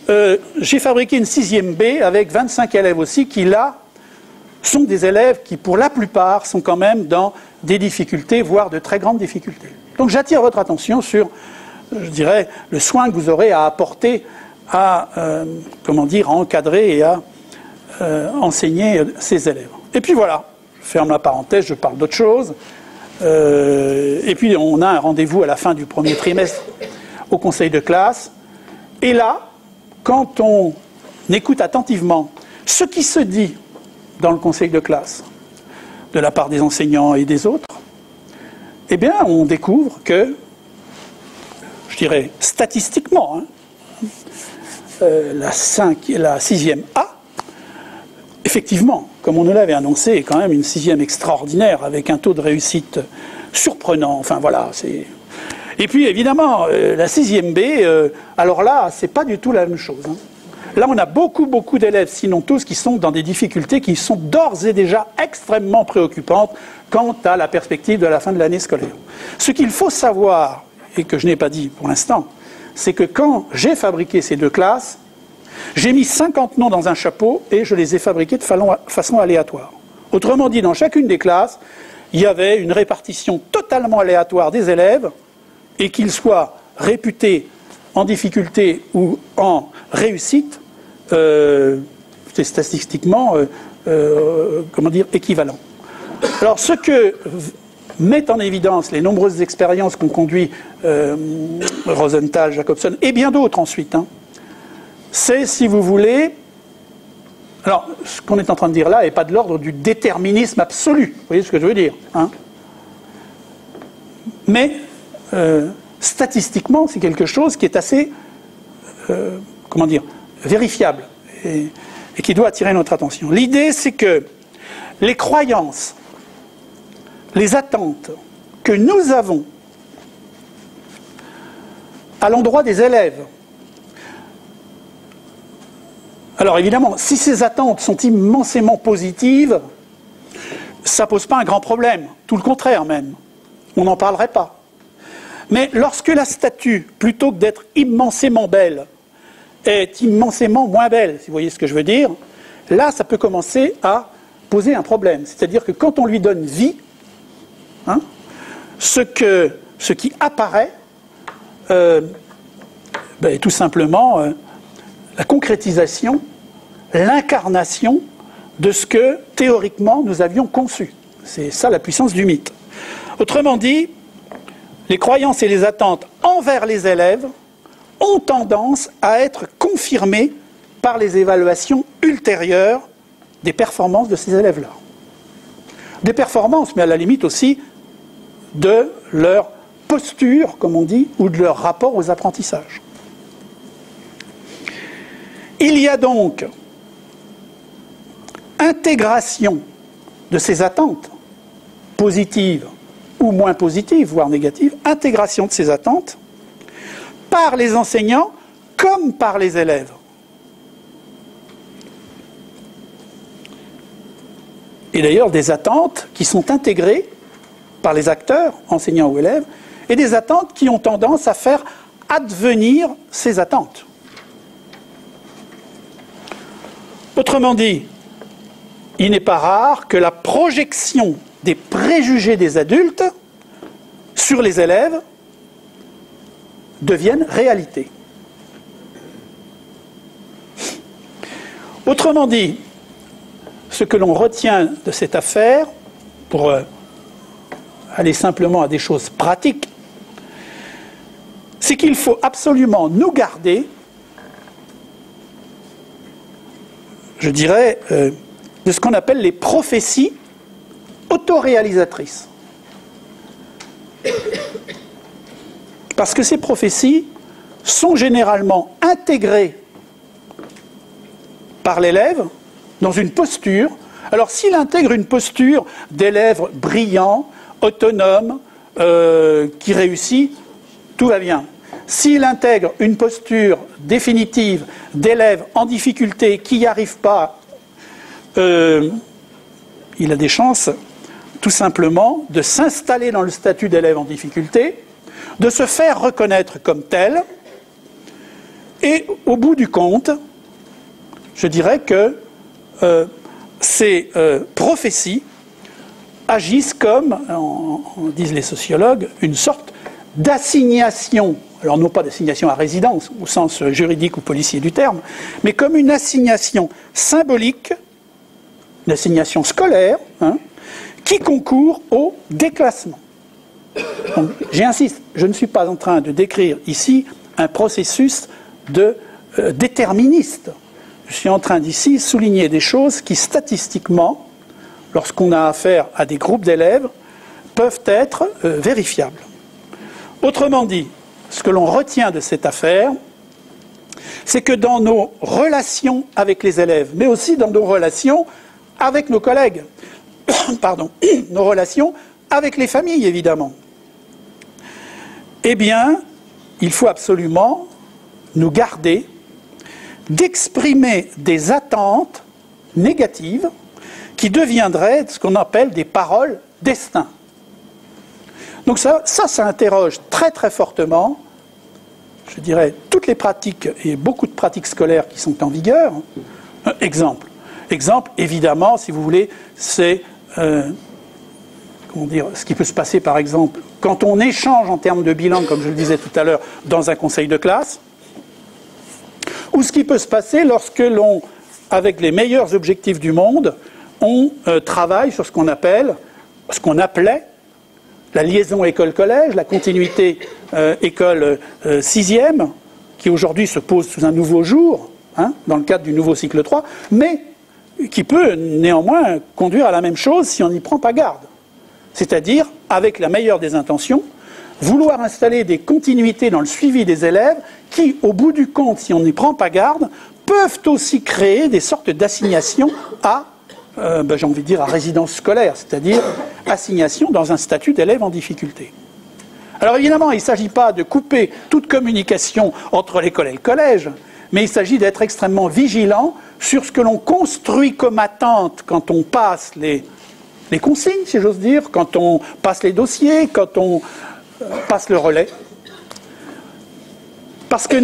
j'ai fabriqué une 6e B avec 25 élèves aussi qui, là, sont des élèves qui, pour la plupart, sont quand même dans des difficultés, voire de très grandes difficultés. Donc, j'attire votre attention sur, je dirais, le soin que vous aurez à apporter à, à encadrer et à enseigner ces élèves. Et puis voilà, je ferme la parenthèse, je parle d'autre chose. Et puis on a un rendez-vous à la fin du premier trimestre au conseil de classe. Et là, quand on écoute attentivement ce qui se dit dans le conseil de classe, de la part des enseignants et des autres, eh bien, on découvre que, je dirais statistiquement, la 6e A, effectivement, comme on nous l'avait annoncé, est quand même une 6e extraordinaire, avec un taux de réussite surprenant. Enfin, voilà, c'est... Et puis, évidemment, la 6e B, alors là, c'est pas du tout la même chose. Là, on a beaucoup d'élèves, sinon tous, qui sont dans des difficultés qui sont d'ores et déjà extrêmement préoccupantes quant à la perspective de la fin de l'année scolaire. Ce qu'il faut savoir, et que je n'ai pas dit pour l'instant, c'est que quand j'ai fabriqué ces deux classes, j'ai mis 50 noms dans un chapeau et je les ai fabriqués de façon aléatoire. Autrement dit, dans chacune des classes, il y avait une répartition totalement aléatoire des élèves, et qu'ils soient réputés en difficulté ou en réussite, c'est statistiquement équivalent. Alors, ce que mettent en évidence les nombreuses expériences qu'ont conduit Rosenthal, Jacobson et bien d'autres ensuite, c'est, si vous voulez, alors ce qu'on est en train de dire là n'est pas de l'ordre du déterminisme absolu, vous voyez ce que je veux dire, mais statistiquement, c'est quelque chose qui est assez, vérifiable et qui doit attirer notre attention. L'idée, c'est que les croyances, les attentes que nous avons à l'endroit des élèves, alors évidemment, si ces attentes sont immensément positives, ça ne pose pas un grand problème, tout le contraire même, on n'en parlerait pas. Mais lorsque la statue, plutôt que d'être immensément belle, est immensément moins belle, si vous voyez ce que je veux dire, là, ça peut commencer à poser un problème. C'est-à-dire que quand on lui donne vie, ce qui apparaît est tout simplement la concrétisation, l'incarnation de ce que, théoriquement, nous avions conçu. C'est ça la puissance du mythe. Autrement dit, les croyances et les attentes envers les élèves ont tendance à être confirmées par les évaluations ultérieures des performances de ces élèves-là. Des performances, mais à la limite aussi de leur posture, comme on dit, ou de leur rapport aux apprentissages. Il y a donc intégration de ces attentes positives ou moins positives, voire négatives, intégration de ces attentes par les enseignants comme par les élèves. Et d'ailleurs des attentes qui sont intégrées par les acteurs, enseignants ou élèves, et des attentes qui ont tendance à faire advenir ces attentes. Autrement dit, il n'est pas rare que la projection des préjugés des adultes sur les élèves devienne réalité. Autrement dit, ce que l'on retient de cette affaire, pour aller simplement à des choses pratiques, c'est qu'il faut absolument nous garder, je dirais, de ce qu'on appelle les prophéties autoréalisatrices. Parce que ces prophéties sont généralement intégrées par l'élève dans une posture. Alors s'il intègre une posture d'élève brillant, autonome, qui réussit, tout va bien. S'il intègre une posture définitive d'élève en difficulté qui n'y arrive pas, il a des chances tout simplement de s'installer dans le statut d'élève en difficulté, de se faire reconnaître comme tel, et au bout du compte, je dirais que ces prophéties agissent comme, disent les sociologues, une sorte d'assignation, alors non pas d'assignation à résidence au sens juridique ou policier du terme, mais comme une assignation symbolique, une assignation scolaire, qui concourt au déclassement. J'insiste, je ne suis pas en train de décrire ici un processus déterministe. Je suis en train d'ici souligner des choses qui statistiquement, lorsqu'on a affaire à des groupes d'élèves, peuvent être vérifiables. Autrement dit, ce que l'on retient de cette affaire, c'est que dans nos relations avec les élèves, mais aussi dans nos relations avec nos collègues, pardon, nos relations avec les familles, évidemment, eh bien, il faut absolument nous garder d'exprimer des attentes négatives qui deviendraient ce qu'on appelle des paroles destin. Donc ça interroge très très fortement, je dirais, toutes les pratiques et beaucoup de pratiques scolaires qui sont en vigueur. Exemple, évidemment, si vous voulez, c'est ce qui peut se passer, par exemple, quand on échange en termes de bilan, comme je le disais tout à l'heure, dans un conseil de classe, ou ce qui peut se passer lorsque l'on, avec les meilleurs objectifs du monde, on travaille sur ce qu'on appelait la liaison école-collège, la continuité école 6e, qui aujourd'hui se pose sous un nouveau jour, dans le cadre du nouveau cycle 3, mais qui peut néanmoins conduire à la même chose si on n'y prend pas garde. C'est-à-dire, avec la meilleure des intentions, vouloir installer des continuités dans le suivi des élèves qui, au bout du compte, si on n'y prend pas garde, peuvent aussi créer des sortes d'assignations à, j'ai envie de dire, à résidence scolaire, c'est-à-dire assignation dans un statut d'élève en difficulté. Alors évidemment, il ne s'agit pas de couper toute communication entre l'école et le collège, mais il s'agit d'être extrêmement vigilant sur ce que l'on construit comme attente quand on passe les consignes, si j'ose dire, quand on passe les dossiers, quand on passe le relais. Parce que,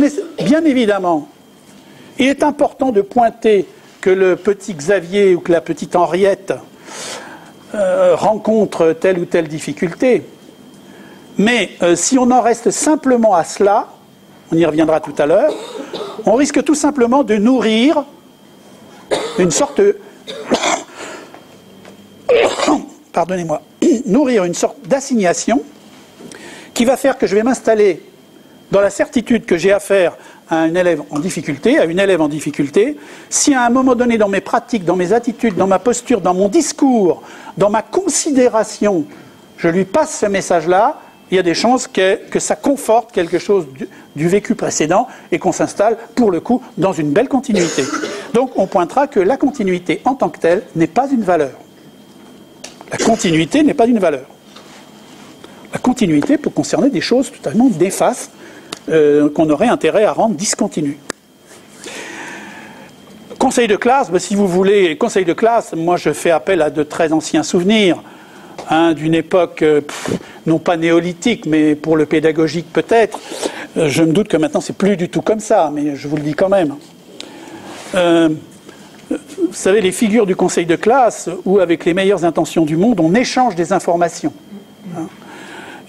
bien évidemment, il est important de pointer que le petit Xavier ou que la petite Henriette rencontre telle ou telle difficulté. Mais si on en reste simplement à cela, on y reviendra tout à l'heure, on risque tout simplement de nourrir une sorte nourrir une sorte d'assignation qui va faire que je vais m'installer dans la certitude que j'ai affaire à un élève en difficulté, si à un moment donné dans mes pratiques, dans mes attitudes, dans ma posture, dans mon discours, dans ma considération, je lui passe ce message-là, il y a des chances que ça conforte quelque chose du vécu précédent et qu'on s'installe, pour le coup, dans une belle continuité. Donc on pointera que la continuité en tant que telle n'est pas une valeur. La continuité n'est pas une valeur. La continuité peut concerner des choses totalement néfastes qu'on aurait intérêt à rendre discontinues. Conseil de classe, si vous voulez, conseil de classe, moi je fais appel à de très anciens souvenirs, d'une époque non pas néolithique, mais pour le pédagogique peut-être. Je me doute que maintenant c'est plus du tout comme ça, mais je vous le dis quand même. Vous savez, les figures du conseil de classe, où avec les meilleures intentions du monde, on échange des informations.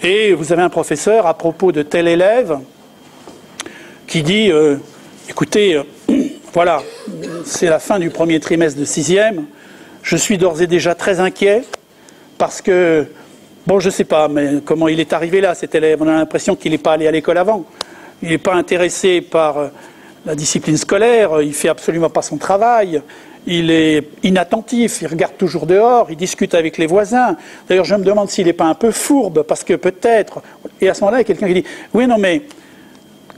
Et vous avez un professeur à propos de tel élève qui dit écoutez, voilà, c'est la fin du premier trimestre de 6e, je suis d'ores et déjà très inquiet parce que, bon, je ne sais pas, mais comment il est arrivé là, cet élève, on a l'impression qu'il n'est pas allé à l'école avant, il n'est pas intéressé par la discipline scolaire, il ne fait absolument pas son travail, il est inattentif, il regarde toujours dehors, il discute avec les voisins. D'ailleurs, je me demande s'il n'est pas un peu fourbe, parce que peut-être... Et à ce moment-là, il y a quelqu'un qui dit « Oui, non, mais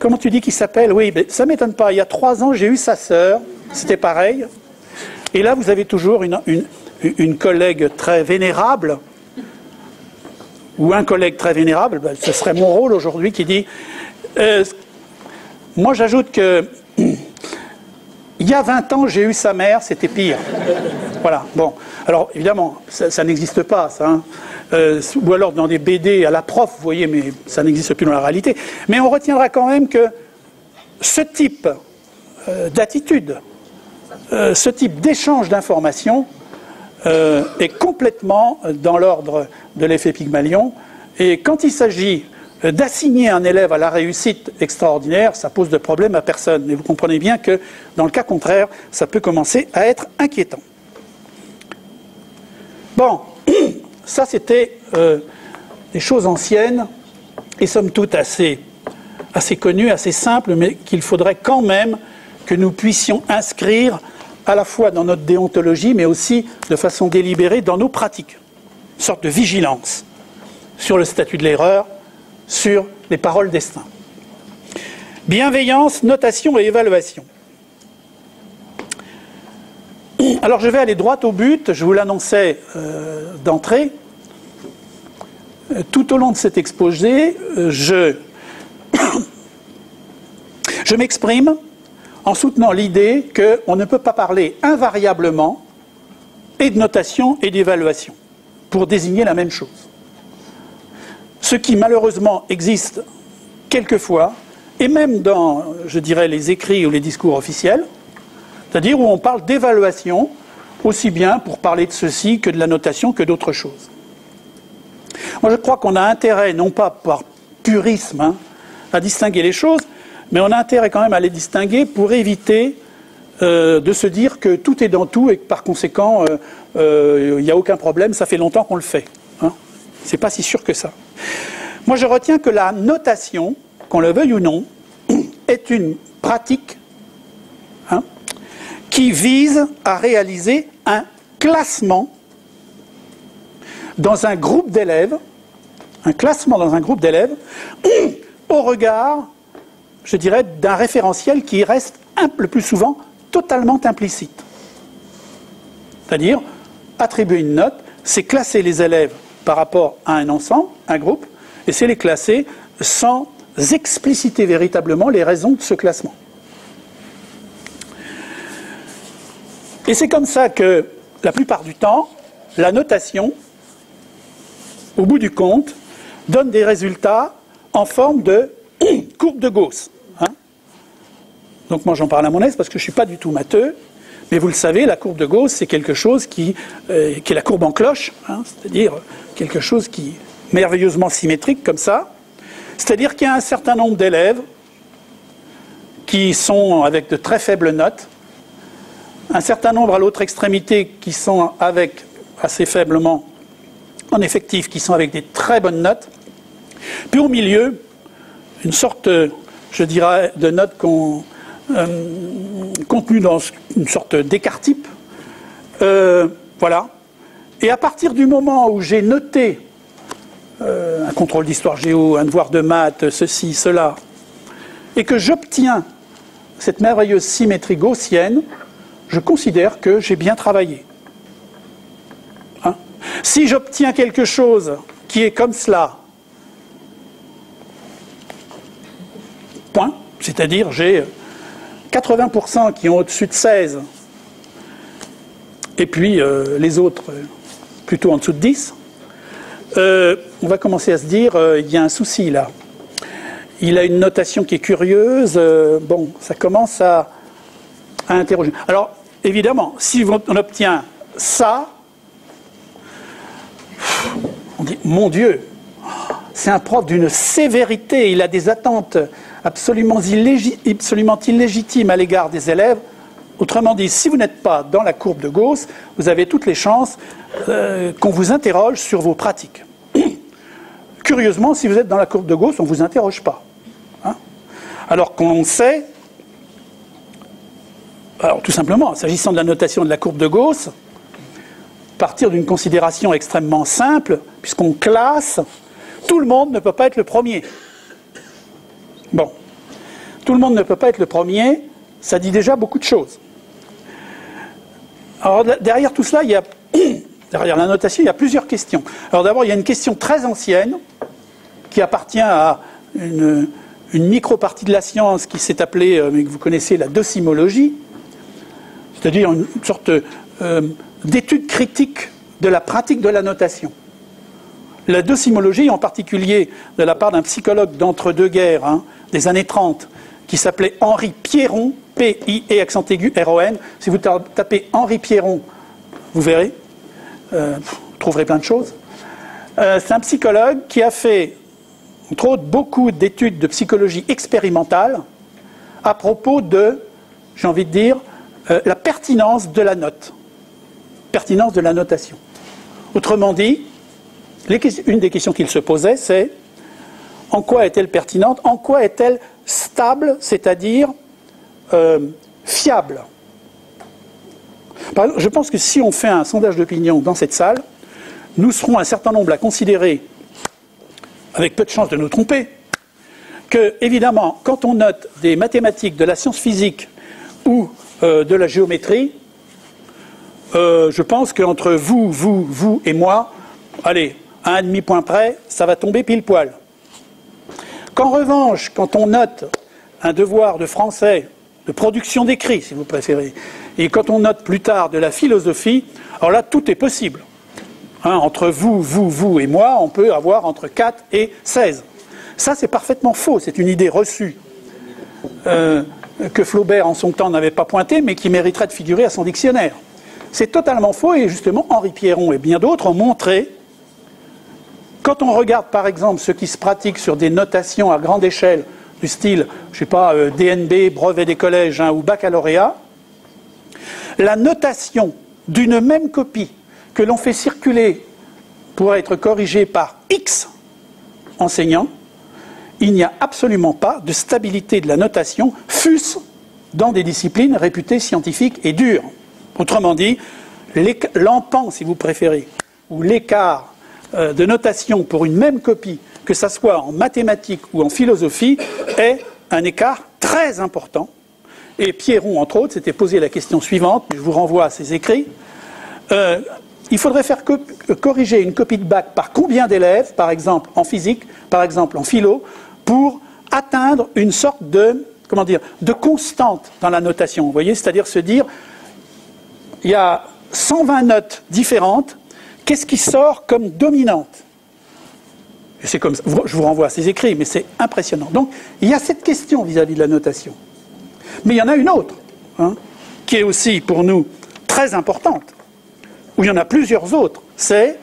comment tu dis qu'il s'appelle ?»« Oui, mais ça ne m'étonne pas. Il y a 3 ans, j'ai eu sa sœur. C'était pareil. » Et là, vous avez toujours une collègue très vénérable, ou un collègue très vénérable, ce serait mon rôle aujourd'hui, qui dit moi, j'ajoute que... Il y a 20 ans, j'ai eu sa mère, c'était pire. Voilà, bon. Alors, évidemment, ça n'existe pas, ça. Ou alors dans des BD à la prof, vous voyez, mais ça n'existe plus dans la réalité. Mais on retiendra quand même que ce type d'attitude, ce type d'échange d'informations est complètement dans l'ordre de l'effet Pygmalion. Et quand il s'agit d'assigner un élève à la réussite extraordinaire, ça pose de problème à personne. Mais vous comprenez bien que, dans le cas contraire, ça peut commencer à être inquiétant. Bon, ça c'était des choses anciennes et somme toute assez connues, assez simples, mais qu'il faudrait quand même que nous puissions inscrire à la fois dans notre déontologie, mais aussi de façon délibérée dans nos pratiques. Une sorte de vigilance sur le statut de l'erreur, sur les paroles destin. Bienveillance, notation et évaluation. Alors je vais aller droit au but, je vous l'annonçais d'entrée. Tout au long de cet exposé, je m'exprime en soutenant l'idée qu'on ne peut pas parler invariablement et de notation et d'évaluation pour désigner la même chose. Ce qui malheureusement existe quelquefois, et même dans, je dirais, les écrits ou les discours officiels, c'est-à-dire où on parle d'évaluation, aussi bien pour parler de ceci que de la notation que d'autres choses. Moi je crois qu'on a intérêt, non pas par purisme, à distinguer les choses, mais on a intérêt quand même à les distinguer pour éviter de se dire que tout est dans tout et que par conséquent, il n'y a aucun problème, ça fait longtemps qu'on le fait. Hein. C'est pas si sûr que ça. Moi je retiens que la notation, qu'on le veuille ou non, est une pratique qui vise à réaliser un classement dans un groupe d'élèves, au regard, je dirais, d'un référentiel qui reste le plus souvent totalement implicite. C'est-à-dire, attribuer une note, c'est classer les élèves par rapport à un ensemble, un groupe, et c'est les classer sans expliciter véritablement les raisons de ce classement. Et c'est comme ça que, la plupart du temps, la notation, au bout du compte, donne des résultats en forme de courbe de Gauss. Hein. Donc moi j'en parle à mon aise parce que je ne suis pas du tout matheux, mais vous le savez, la courbe de Gauss, c'est quelque chose qui est la courbe en cloche, hein, c'est-à-dire quelque chose qui est merveilleusement symétrique comme ça. C'est-à-dire qu'il y a un certain nombre d'élèves qui sont avec de très faibles notes, un certain nombre à l'autre extrémité qui sont avec, assez faiblement, en effectif, qui sont avec des très bonnes notes. Puis au milieu, une sorte, je dirais, de notes contenues dans une sorte d'écart type. Voilà. Et à partir du moment où j'ai noté un contrôle d'histoire géo, un devoir de maths, ceci, cela, et que j'obtiens cette merveilleuse symétrie gaussienne, je considère que j'ai bien travaillé. Hein? Si j'obtiens quelque chose qui est comme cela, point, c'est-à-dire j'ai 80% qui ont au-dessus de 16, et puis les autres plutôt en dessous de 10, on va commencer à se dire, il y a un souci là. Il a une notation qui est curieuse, bon, ça commence à interroger. Alors, évidemment, si on obtient ça, on dit, mon Dieu, c'est un prof d'une sévérité, il a des attentes absolument illégitimes à l'égard des élèves. Autrement dit, si vous n'êtes pas dans la courbe de Gauss, vous avez toutes les chances qu'on vous interroge sur vos pratiques. Curieusement, si vous êtes dans la courbe de Gauss, on ne vous interroge pas. Hein? Alors qu'on sait, alors tout simplement, s'agissant de la notation de la courbe de Gauss, partir d'une considération extrêmement simple, puisqu'on classe, tout le monde ne peut pas être le premier. Bon, tout le monde ne peut pas être le premier, ça dit déjà beaucoup de choses. Alors derrière tout cela, derrière la notation, il y a plusieurs questions. Alors d'abord, il y a une question très ancienne, qui appartient à une micro-partie de la science qui s'est appelée, mais que vous connaissez, la docimologie, c'est-à-dire une sorte d'étude critique de la pratique de la notation. La docimologie, en particulier de la part d'un psychologue d'entre-deux-guerres, hein, des années 30, qui s'appelait Henri Pierron, P-I-E accent aigu, R-O-N. Si vous tapez Henri Pierron, vous verrez, vous trouverez plein de choses. C'est un psychologue qui a fait, entre autres, beaucoup d'études de psychologie expérimentale à propos de, j'ai envie de dire, la pertinence de la note, pertinence de la notation. Autrement dit, une des questions qu'il se posait, c'est en quoi est-elle pertinente, en quoi est-elle stable, c'est-à-dire fiable. Par exemple, je pense que si on fait un sondage d'opinion dans cette salle, nous serons un certain nombre à considérer, avec peu de chances de nous tromper, que, évidemment, quand on note des mathématiques, de la science physique ou de la géométrie, je pense qu'entre vous et moi, allez, à un demi-point près, ça va tomber pile poil. Qu'en revanche, quand on note un devoir de français, de production d'écrit, si vous préférez, et quand on note plus tard de la philosophie, alors là, tout est possible. Hein, entre vous et moi, on peut avoir entre 4 et 16. Ça, c'est parfaitement faux, c'est une idée reçue que Flaubert, en son temps, n'avait pas pointée, mais qui mériterait de figurer à son dictionnaire. C'est totalement faux, et justement, Henri Pierron et bien d'autres ont montré, quand on regarde, par exemple, ce qui se pratique sur des notations à grande échelle, du style, je ne sais pas, DNB, brevet des collèges, hein, ou baccalauréat, la notation d'une même copie que l'on fait circuler pour être corrigée par X enseignants, il n'y a absolument pas de stabilité de la notation, fût-ce dans des disciplines réputées scientifiques et dures. Autrement dit, l'empan, si vous préférez, ou l'écart de notation pour une même copie, que ce soit en mathématiques ou en philosophie, est un écart très important. Et Pierron, entre autres, s'était posé la question suivante, je vous renvoie à ses écrits. Il faudrait faire corriger une copie de bac par combien d'élèves, par exemple en physique, par exemple en philo, pour atteindre une sorte de, comment dire, de constante dans la notation. Vous voyez, c'est-à-dire se dire, il y a 120 notes différentes, qu'est-ce qui sort comme dominante? Et c'est comme ça, je vous renvoie à ces écrits, mais c'est impressionnant. Donc, il y a cette question vis-à-vis de la notation. Mais il y en a une autre, hein, qui est aussi pour nous très importante, où il y en a plusieurs autres. C'est,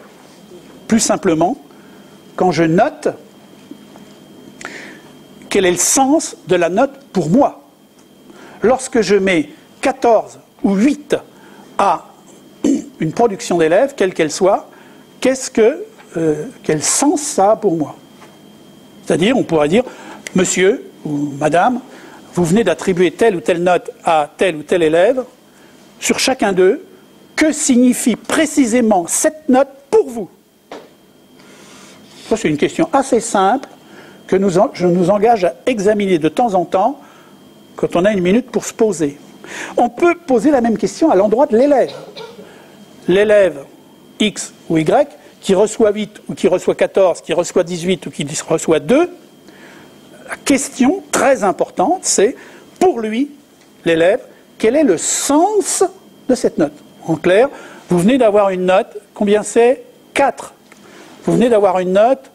plus simplement, quand je note, quel est le sens de la note pour moi? Lorsque je mets 14 ou 8 à une production d'élèves, quelle qu'elle soit, quel sens ça a pour moi? C'est-à-dire, on pourrait dire, monsieur ou madame, vous venez d'attribuer telle ou telle note à tel ou tel élève, sur chacun d'eux, que signifie précisément cette note pour vous? Ça, c'est une question assez simple que je nous engage à examiner de temps en temps quand on a une minute pour se poser. On peut poser la même question à l'endroit de l'élève. L'élève X ou Y qui reçoit 8 ou qui reçoit 14, qui reçoit 18 ou qui reçoit 2, la question très importante, c'est pour lui, l'élève, quel est le sens de cette note? En clair, vous venez d'avoir une note, combien c'est? 4. Vous venez d'avoir une note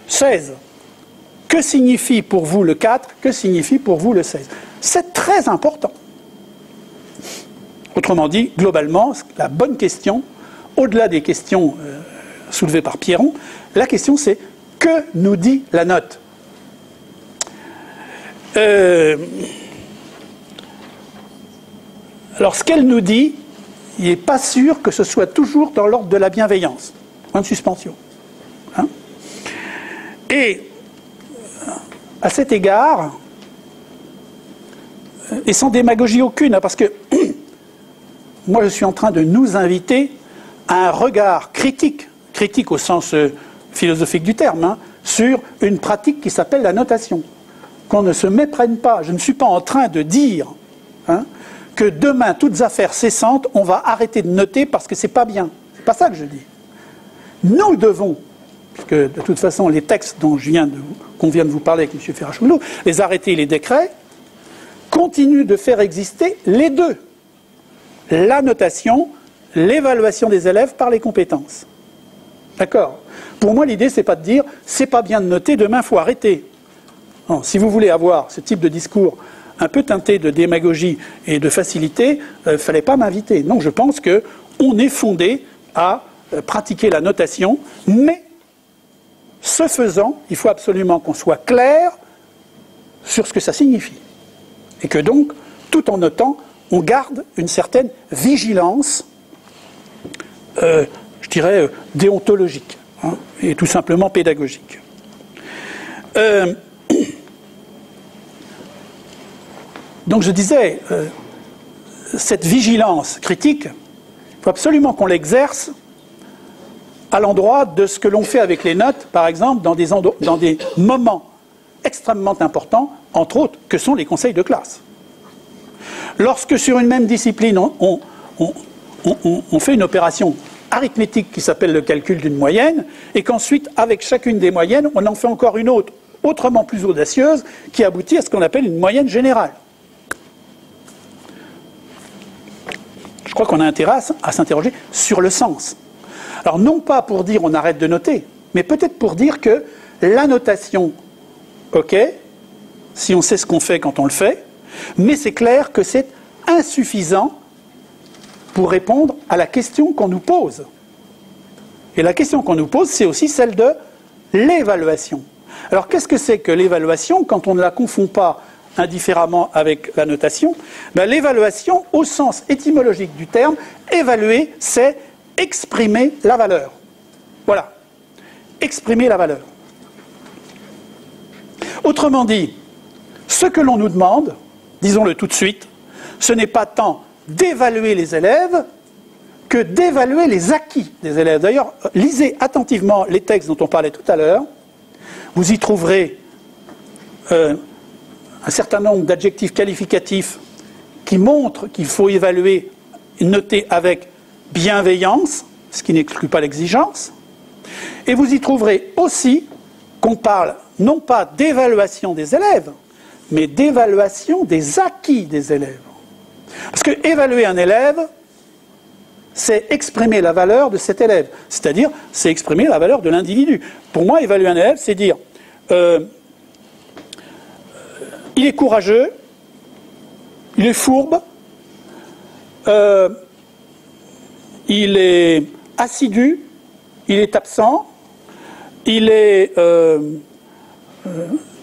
16. Que signifie pour vous le 4? Que signifie pour vous le 16? C'est très important. Autrement dit, globalement, la bonne question, au-delà des questions soulevées par Pierron, la question c'est que nous dit la note? Alors, ce qu'elle nous dit, il n'est pas sûr que ce soit toujours dans l'ordre de la bienveillance. Point de suspension. Hein? Et à cet égard, et sans démagogie aucune, hein, parce que moi je suis en train de nous inviter à un regard critique, critique au sens philosophique du terme, hein, sur une pratique qui s'appelle la notation. Qu'on ne se méprenne pas. Je ne suis pas en train de dire hein, que demain, toutes affaires cessantes, on va arrêter de noter parce que c'est pas bien. C'est pas ça que je dis. Nous devons, puisque de toute façon les textes dont qu'on vient de vous parler avec M. Ferrachoulou, les arrêtés et les décrets, continuent de faire exister les deux. La notation, l'évaluation des élèves par les compétences. D'accord? Pour moi, l'idée, c'est pas de dire c'est pas bien de noter, demain, il faut arrêter. Non, si vous voulez avoir ce type de discours un peu teinté de démagogie et de facilité, il ne fallait pas m'inviter. Non, je pense qu'on est fondé à pratiquer la notation, mais ce faisant, il faut absolument qu'on soit clair sur ce que ça signifie. Et que donc, tout en notant, on garde une certaine vigilance, je dirais, déontologique. hein, et tout simplement pédagogique. Donc je disais, cette vigilance critique, il faut absolument qu'on l'exerce à l'endroit de ce que l'on fait avec les notes, par exemple, dans des moments extrêmement importants, entre autres, que sont les conseils de classe. Lorsque sur une même discipline, on fait une opération arithmétique qui s'appelle le calcul d'une moyenne, et qu'ensuite, avec chacune des moyennes, on en fait encore une autre, autrement plus audacieuse, qui aboutit à ce qu'on appelle une moyenne générale. Je crois qu'on a intérêt à s'interroger sur le sens. Alors non pas pour dire on arrête de noter, mais peut-être pour dire que la notation, ok, si on sait ce qu'on fait quand on le fait, mais c'est clair que c'est insuffisant pour répondre à la question qu'on nous pose. Et la question qu'on nous pose, c'est aussi celle de l'évaluation. Alors qu'est-ce que c'est que l'évaluation quand on ne la confond pas indifféremment avec la notation? L'évaluation, au sens étymologique du terme, évaluer, c'est exprimer la valeur. Voilà. Exprimer la valeur. Autrement dit, ce que l'on nous demande, disons-le tout de suite, ce n'est pas tant d'évaluer les élèves que d'évaluer les acquis des élèves. D'ailleurs, lisez attentivement les textes dont on parlait tout à l'heure. Vous y trouverez un certain nombre d'adjectifs qualificatifs qui montrent qu'il faut évaluer, noter avec bienveillance, ce qui n'exclut pas l'exigence. Et vous y trouverez aussi qu'on parle non pas d'évaluation des élèves, mais d'évaluation des acquis des élèves. Parce que évaluer un élève, c'est exprimer la valeur de cet élève. C'est-à-dire, c'est exprimer la valeur de l'individu. Pour moi, évaluer un élève, c'est dire il est courageux, il est fourbe, il est assidu, il est absent, il est...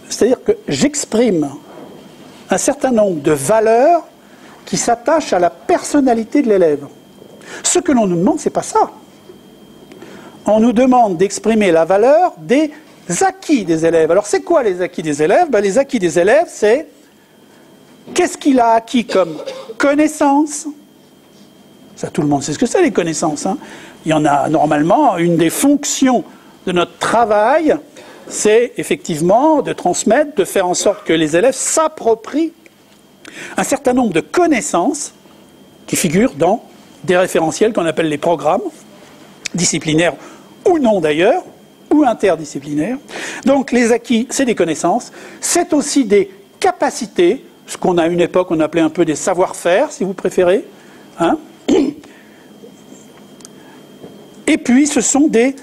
c'est-à-dire que j'exprime un certain nombre de valeurs qui s'attachent à la personnalité de l'élève. Ce que l'on nous demande, c'est pas ça. On nous demande d'exprimer la valeur des acquis des élèves. Alors c'est quoi les acquis des élèves? Les acquis des élèves, c'est qu'est-ce qu'il a acquis comme connaissances. Ça, tout le monde sait ce que c'est, les connaissances, hein. Il y en a normalement, une des fonctions de notre travail, c'est effectivement de transmettre, de faire en sorte que les élèves s'approprient un certain nombre de connaissances qui figurent dans des référentiels qu'on appelle les programmes, disciplinaires ou non d'ailleurs, ou interdisciplinaires. Donc les acquis, c'est des connaissances, c'est aussi des capacités, ce qu'on à une époque on appelait un peu des savoir-faire, si vous préférez, hein. Et puis ce sont des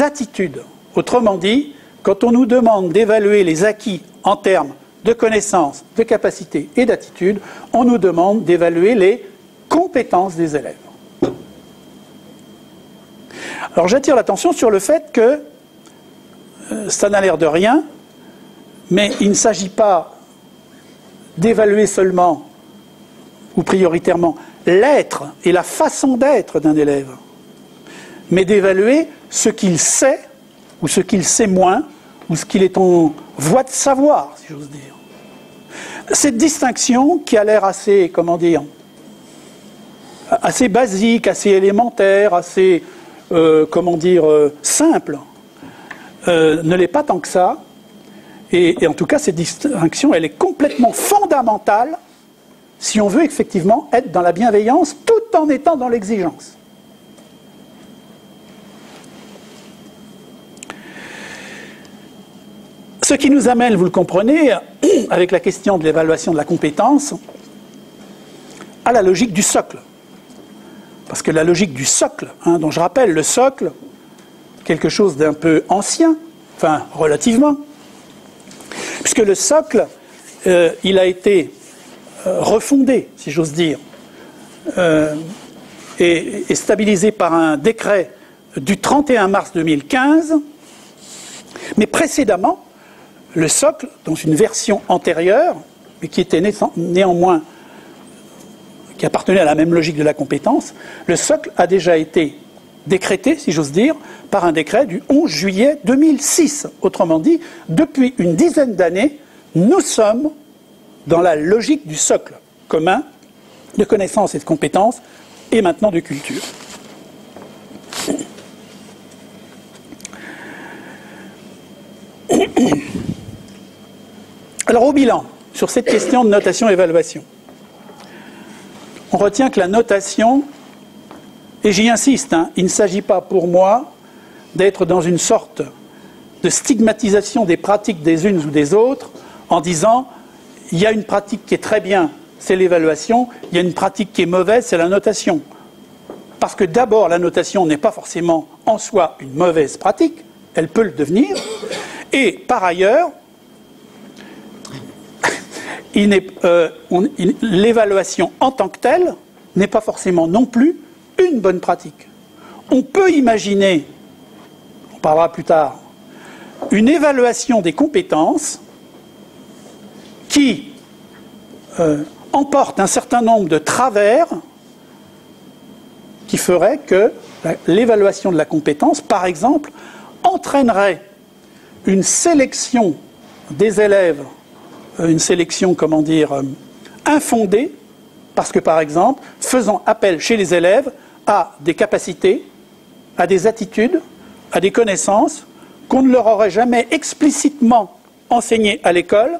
attitudes. Autrement dit, quand on nous demande d'évaluer les acquis en termes de connaissances, de capacités et d'attitudes, on nous demande d'évaluer les compétences des élèves. Alors j'attire l'attention sur le fait que ça n'a l'air de rien, mais il ne s'agit pas d'évaluer seulement ou prioritairement l'être et la façon d'être d'un élève, mais d'évaluer ce qu'il sait ou ce qu'il sait moins, ou ce qu'il est en voie de savoir, si j'ose dire. Cette distinction qui a l'air assez, comment dire, assez basique, assez élémentaire, assez, comment dire, simple, ne l'est pas tant que ça. Et en tout cas, cette distinction, elle est complètement fondamentale si on veut effectivement être dans la bienveillance tout en étant dans l'exigence. Ce qui nous amène, vous le comprenez, avec la question de l'évaluation de la compétence, à la logique du socle. Parce que la logique du socle, hein, dont je rappelle le socle, quelque chose d'un peu ancien, enfin relativement, puisque le socle, il a été refondé, si j'ose dire, et stabilisé par un décret du 31 mars 2015, mais précédemment, le socle, dans une version antérieure, mais qui était néanmoins, qui appartenait à la même logique de la compétence, le socle a déjà été décrétée, si j'ose dire, par un décret du 11 juillet 2006. Autrement dit, depuis une dizaine d'années, nous sommes dans la logique du socle commun de connaissances et de compétences, et maintenant de culture. Alors au bilan, sur cette question de notation-évaluation, on retient que la notation, et j'y insiste, il ne s'agit pas pour moi d'être dans une sorte de stigmatisation des pratiques des unes ou des autres en disant il y a une pratique qui est très bien, c'est l'évaluation, il y a une pratique qui est mauvaise, c'est la notation. Parce que d'abord, la notation n'est pas forcément en soi une mauvaise pratique, elle peut le devenir, et par ailleurs, l'évaluation en tant que telle n'est pas forcément non plus une bonne pratique. On peut imaginer, on parlera plus tard, une évaluation des compétences qui emporte un certain nombre de travers qui feraient que l'évaluation de la compétence, par exemple, entraînerait une sélection des élèves, une sélection, infondée, parce que, par exemple, faisant appel chez les élèves à des capacités, à des attitudes, à des connaissances qu'on ne leur aurait jamais explicitement enseignées à l'école,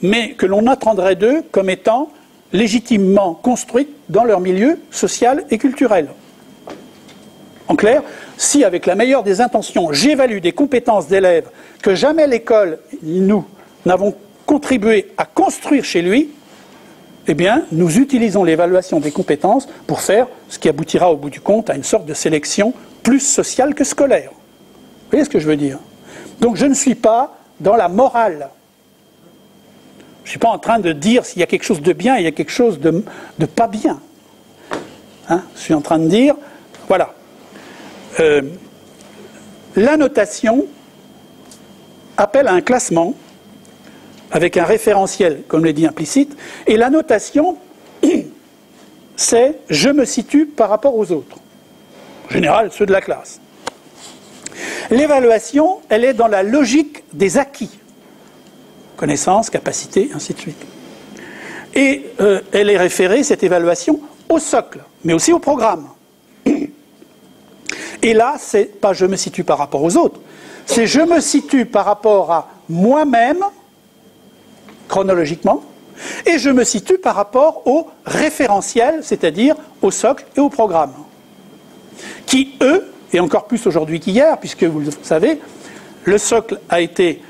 mais que l'on attendrait d'eux comme étant légitimement construites dans leur milieu social et culturel. En clair, si avec la meilleure des intentions, j'évalue des compétences d'élèves que jamais l'école, nous, n'avons contribué à construire chez lui, eh bien, nous utilisons l'évaluation des compétences pour faire ce qui aboutira au bout du compte à une sorte de sélection plus sociale que scolaire. Vous voyez ce que je veux dire? Donc je ne suis pas dans la morale. Je ne suis pas en train de dire s'il y a quelque chose de bien et il y a quelque chose de pas bien. Je suis en train de dire, voilà, la notation appelle à un classement avec un référentiel, comme l'a dit implicite, et la notation, c'est « je me situe par rapport aux autres », en général ceux de la classe. L'évaluation, elle est dans la logique des acquis, connaissances, capacités, ainsi de suite. Et elle est référée, cette évaluation, au socle, mais aussi au programme. Et là, c'est pas « je me situe par rapport aux autres », c'est « je me situe par rapport à moi-même », chronologiquement, et je me situe par rapport au référentiel, c'est-à-dire au socle et au programme, qui, eux, et encore plus aujourd'hui qu'hier, puisque vous le savez, le socle a été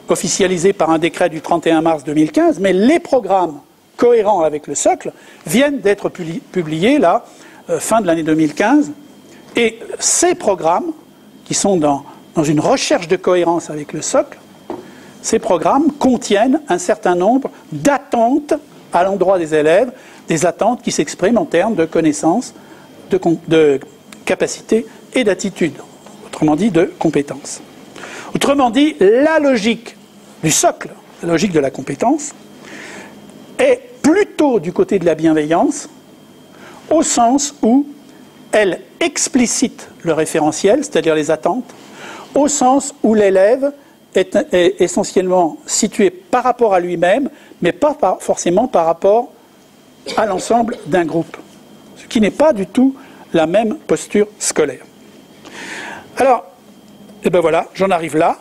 officialisé par un décret du 31 mars 2015, mais les programmes cohérents avec le socle viennent d'être publiés, là, fin de l'année 2015, et ces programmes, qui sont dans une recherche de cohérence avec le socle, ces programmes contiennent un certain nombre d'attentes à l'endroit des élèves, des attentes qui s'expriment en termes de connaissances, de capacités et d'attitudes, autrement dit de compétences. Autrement dit, la logique du socle, la logique de la compétence, est plutôt du côté de la bienveillance, au sens où elle explicite le référentiel, c'est-à-dire les attentes, au sens où l'élève est essentiellement situé par rapport à lui-même, mais pas forcément par rapport à l'ensemble d'un groupe. Ce qui n'est pas du tout la même posture scolaire. Alors, et ben voilà, j'en arrive là,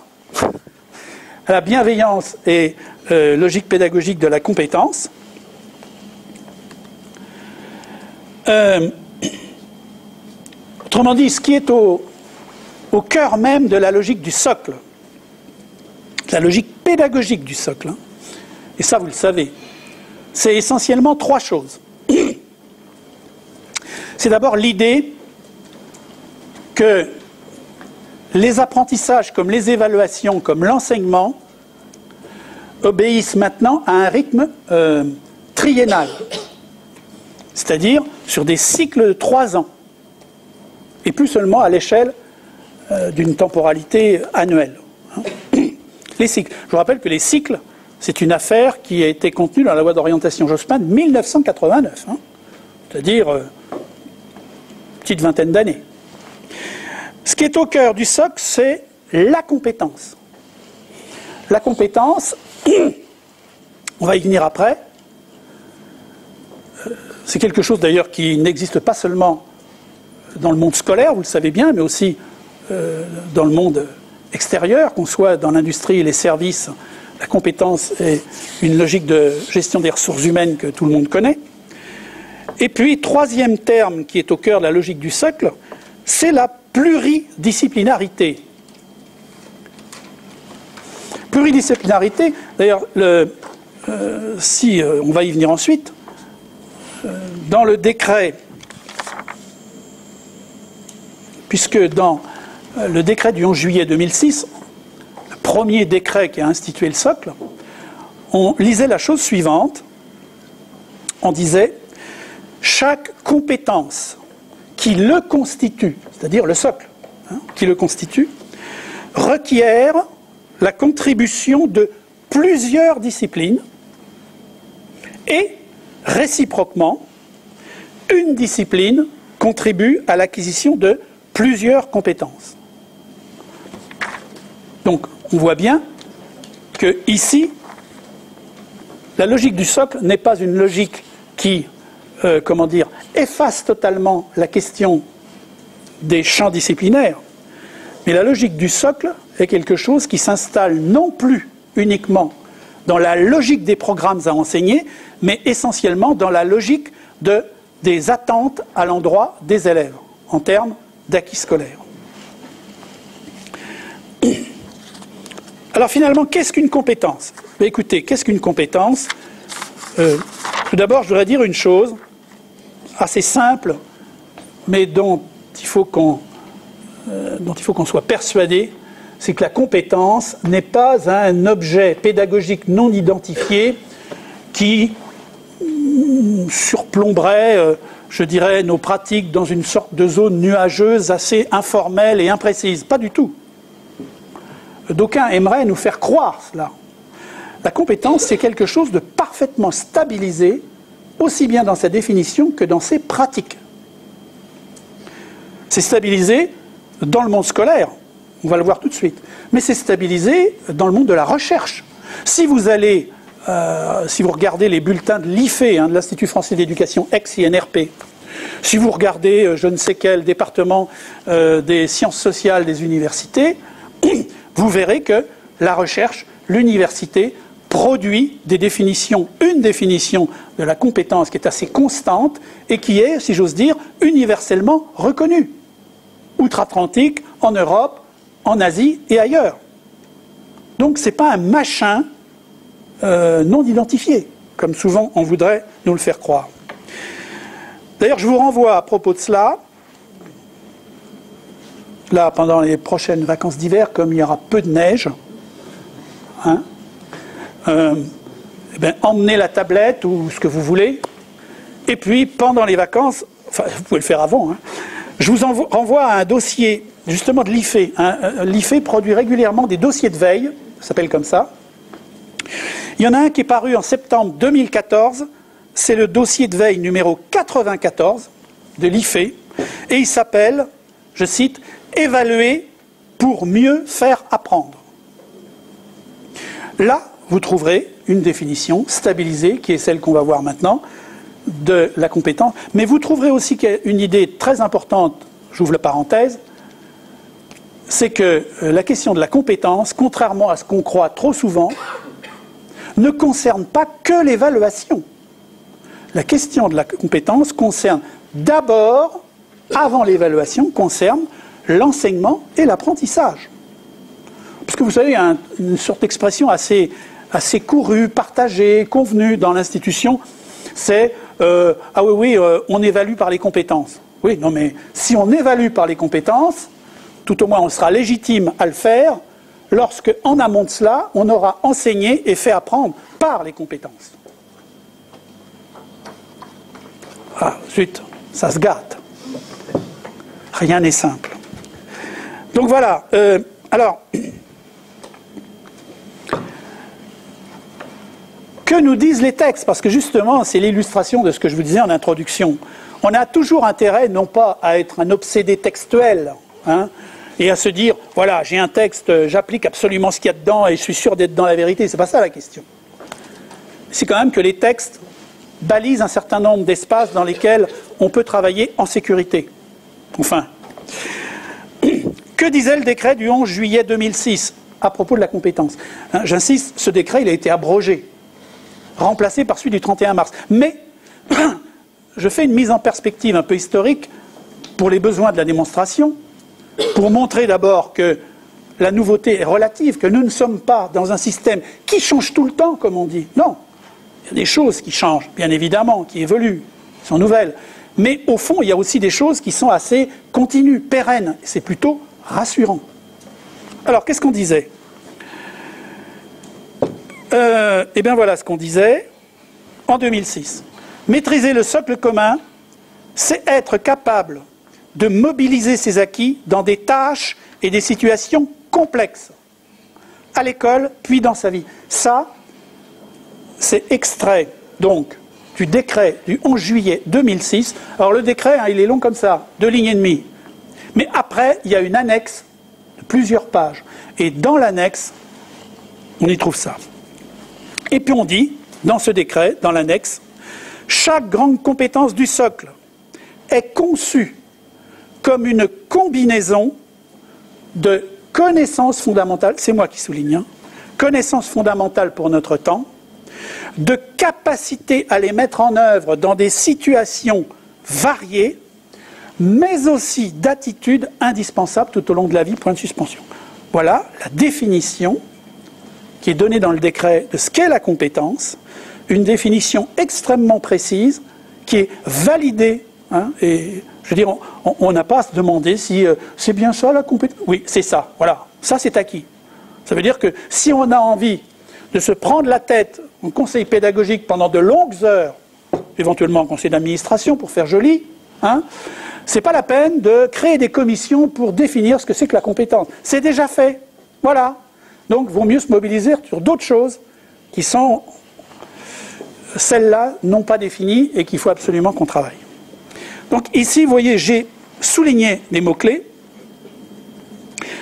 à la bienveillance et logique pédagogique de la compétence. Autrement dit, ce qui est au cœur même de la logique du socle, la logique pédagogique du socle, et ça vous le savez, c'est essentiellement trois choses. C'est d'abord l'idée que les apprentissages comme les évaluations, comme l'enseignement, obéissent maintenant à un rythme triennal, c'est-à-dire sur des cycles de 3 ans, et plus seulement à l'échelle d'une temporalité annuelle. Les cycles. Je vous rappelle que les cycles, c'est une affaire qui a été contenue dans la loi d'orientation Jospin de 1989, c'est-à-dire une petite vingtaine d'années. Ce qui est au cœur du socle, c'est la compétence. La compétence, on va y venir après, c'est quelque chose d'ailleurs qui n'existe pas seulement dans le monde scolaire, vous le savez bien, mais aussi dans le monde extérieur, qu'on soit dans l'industrie et les services. La compétence est une logique de gestion des ressources humaines que tout le monde connaît. Et puis, troisième terme qui est au cœur de la logique du socle, c'est la pluridisciplinarité. Pluridisciplinarité, d'ailleurs, on va y venir ensuite, dans le décret, puisque dans le décret du 11 juillet 2006, le premier décret qui a institué le socle, on lisait la chose suivante, on disait « Chaque compétence qui le constitue, c'est-à-dire le socle, qui le constitue, requiert la contribution de plusieurs disciplines et, réciproquement, une discipline contribue à l'acquisition de plusieurs compétences. » Donc, on voit bien que ici, la logique du socle n'est pas une logique qui, efface totalement la question des champs disciplinaires, mais la logique du socle est quelque chose qui s'installe non plus uniquement dans la logique des programmes à enseigner, mais essentiellement dans la logique des attentes à l'endroit des élèves, en termes d'acquis scolaires. Alors finalement, qu'est-ce qu'une compétence? Écoutez, qu'est-ce qu'une compétence? Tout d'abord, je voudrais dire une chose assez simple, mais dont il faut qu'on soit persuadé, c'est que la compétence n'est pas un objet pédagogique non identifié qui surplomberait, je dirais, nos pratiques dans une sorte de zone nuageuse assez informelle et imprécise. Pas du tout. D'aucuns aimeraient nous faire croire cela. La compétence, c'est quelque chose de parfaitement stabilisé, aussi bien dans sa définition que dans ses pratiques. C'est stabilisé dans le monde scolaire, on va le voir tout de suite, mais c'est stabilisé dans le monde de la recherche. Si vous regardez les bulletins de l'IFE, de l'Institut français d'éducation ex-INRP, si vous regardez je ne sais quel département des sciences sociales des universités, vous verrez que la recherche, l'université, produit des définitions, une définition de la compétence qui est assez constante et qui est, si j'ose dire, universellement reconnue, outre-Atlantique, en Europe, en Asie et ailleurs. Donc ce n'est pas un machin non identifié, comme souvent on voudrait nous le faire croire. D'ailleurs, je vous renvoie à propos de cela, là, pendant les prochaines vacances d'hiver, comme il y aura peu de neige, emmenez la tablette ou ce que vous voulez, et puis pendant les vacances, enfin vous pouvez le faire avant, je vous renvoie à un dossier justement de l'IFE. L'IFE produit régulièrement des dossiers de veille, ça s'appelle comme ça. Il y en a un qui est paru en septembre 2014, c'est le dossier de veille numéro 94 de l'IFE, et il s'appelle, je cite, « Évaluer pour mieux faire apprendre ». Là, vous trouverez une définition stabilisée, qui est celle qu'on va voir maintenant, de la compétence. Mais vous trouverez aussi une idée très importante, j'ouvre la parenthèse, c'est que la question de la compétence, contrairement à ce qu'on croit trop souvent, ne concerne pas que l'évaluation. La question de la compétence concerne d'abord, avant l'évaluation, concerne l'enseignement et l'apprentissage. Parce que vous savez, il y a une sorte d'expression assez courue, partagée, convenue dans l'institution, c'est ah oui, on évalue par les compétences. Oui, non mais si on évalue par les compétences, tout au moins on sera légitime à le faire lorsque, en amont de cela, on aura enseigné et fait apprendre par les compétences. Ah, zut, ça se gâte. Rien n'est simple. Donc voilà, alors, que nous disent les textes? Parce que justement, c'est l'illustration de ce que je vous disais en introduction. On a toujours intérêt, non pas à être un obsédé textuel, hein, et à se dire, voilà, j'ai un texte, j'applique absolument ce qu'il y a dedans et je suis sûr d'être dans la vérité. C'est pas ça la question. C'est quand même que les textes balisent un certain nombre d'espaces dans lesquels on peut travailler en sécurité. Enfin, que disait le décret du 11 juillet 2006 à propos de la compétence, hein, j'insiste, ce décret il a été abrogé, remplacé par celui du 31 mars. Mais je fais une mise en perspective un peu historique pour les besoins de la démonstration, pour montrer d'abord que la nouveauté est relative, que nous ne sommes pas dans un système qui change tout le temps, comme on dit. Non, il y a des choses qui changent, bien évidemment, qui évoluent, qui sont nouvelles. Mais au fond, il y a aussi des choses qui sont assez continues, pérennes. C'est plutôt rassurant. Alors, qu'est-ce qu'on disait ? Eh bien, voilà ce qu'on disait en 2006. Maîtriser le socle commun, c'est être capable de mobiliser ses acquis dans des tâches et des situations complexes, à l'école, puis dans sa vie. Ça, c'est extrait, donc, du décret du 11 juillet 2006. Alors, le décret, hein, il est long comme ça, 2 lignes et demie. Mais après, il y a une annexe de plusieurs pages. Et dans l'annexe, on y trouve ça. Et puis on dit, dans ce décret, dans l'annexe, chaque grande compétence du socle est conçue comme une combinaison de connaissances fondamentales, c'est moi qui souligne, hein, connaissances fondamentales pour notre temps, de capacité à les mettre en œuvre dans des situations variées, mais aussi d'attitudes indispensables tout au long de la vie, point de suspension. Voilà la définition qui est donnée dans le décret de ce qu'est la compétence, une définition extrêmement précise, qui est validée, hein, et je veux dire, on n'a pas à se demander si c'est bien ça la compétence. Oui, c'est ça, voilà, ça c'est acquis. Ça veut dire que si on a envie de se prendre la tête en conseil pédagogique pendant de longues heures, éventuellement en conseil d'administration pour faire joli, hein, c'est pas la peine de créer des commissions pour définir ce que c'est que la compétence. C'est déjà fait, voilà. Donc, il vaut mieux se mobiliser sur d'autres choses qui sont, celles-là, non pas définies et qu'il faut absolument qu'on travaille. Donc ici, vous voyez, j'ai souligné les mots-clés.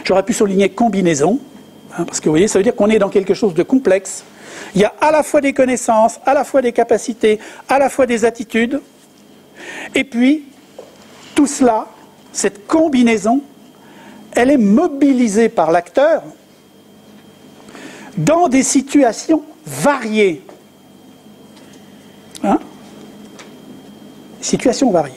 J'aurais pu souligner combinaison, hein, parce que vous voyez, ça veut dire qu'on est dans quelque chose de complexe. Il y a à la fois des connaissances, à la fois des capacités, à la fois des attitudes. Et puis, tout cela, cette combinaison, elle est mobilisée par l'acteur dans des situations variées. Hein ? Situations variées.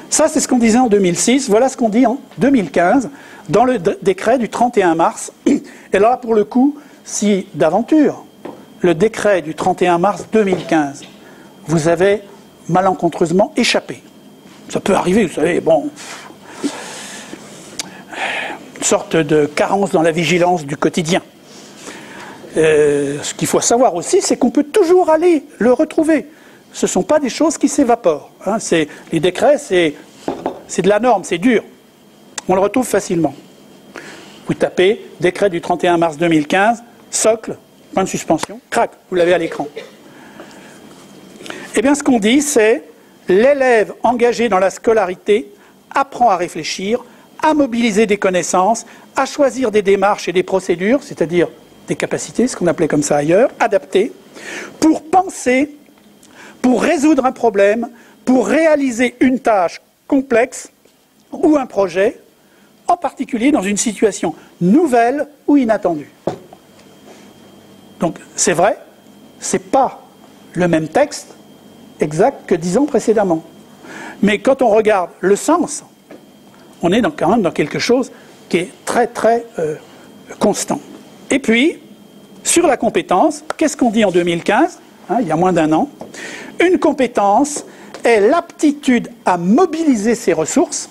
Ça, c'est ce qu'on disait en 2006. Voilà ce qu'on dit en 2015, dans le décret du 31 mars. Et là, pour le coup, si d'aventure, le décret du 31 mars 2015, vous avez malencontreusement échappé. Ça peut arriver, vous savez, bon, une sorte de carence dans la vigilance du quotidien. Ce qu'il faut savoir aussi, c'est qu'on peut toujours aller le retrouver. Ce ne sont pas des choses qui s'évaporent. Hein. Les décrets, c'est de la norme, c'est dur. On le retrouve facilement. Vous tapez décret du 31 mars 2015, socle, point de suspension, crac, vous l'avez à l'écran. Eh bien, ce qu'on dit, c'est l'élève engagé dans la scolarité apprend à réfléchir, à mobiliser des connaissances, à choisir des démarches et des procédures, c'est-à-dire des capacités, ce qu'on appelait comme ça ailleurs, adaptées, pour penser, pour résoudre un problème, pour réaliser une tâche complexe ou un projet, en particulier dans une situation nouvelle ou inattendue. Donc, c'est vrai, ce n'est pas le même texte exact que 10 ans précédemment. Mais quand on regarde le sens, on est quand même dans quelque chose qui est très, très constant. Et puis, sur la compétence, qu'est-ce qu'on dit en 2015 ? Il y a moins d'1 an. Une compétence est l'aptitude à mobiliser ses ressources.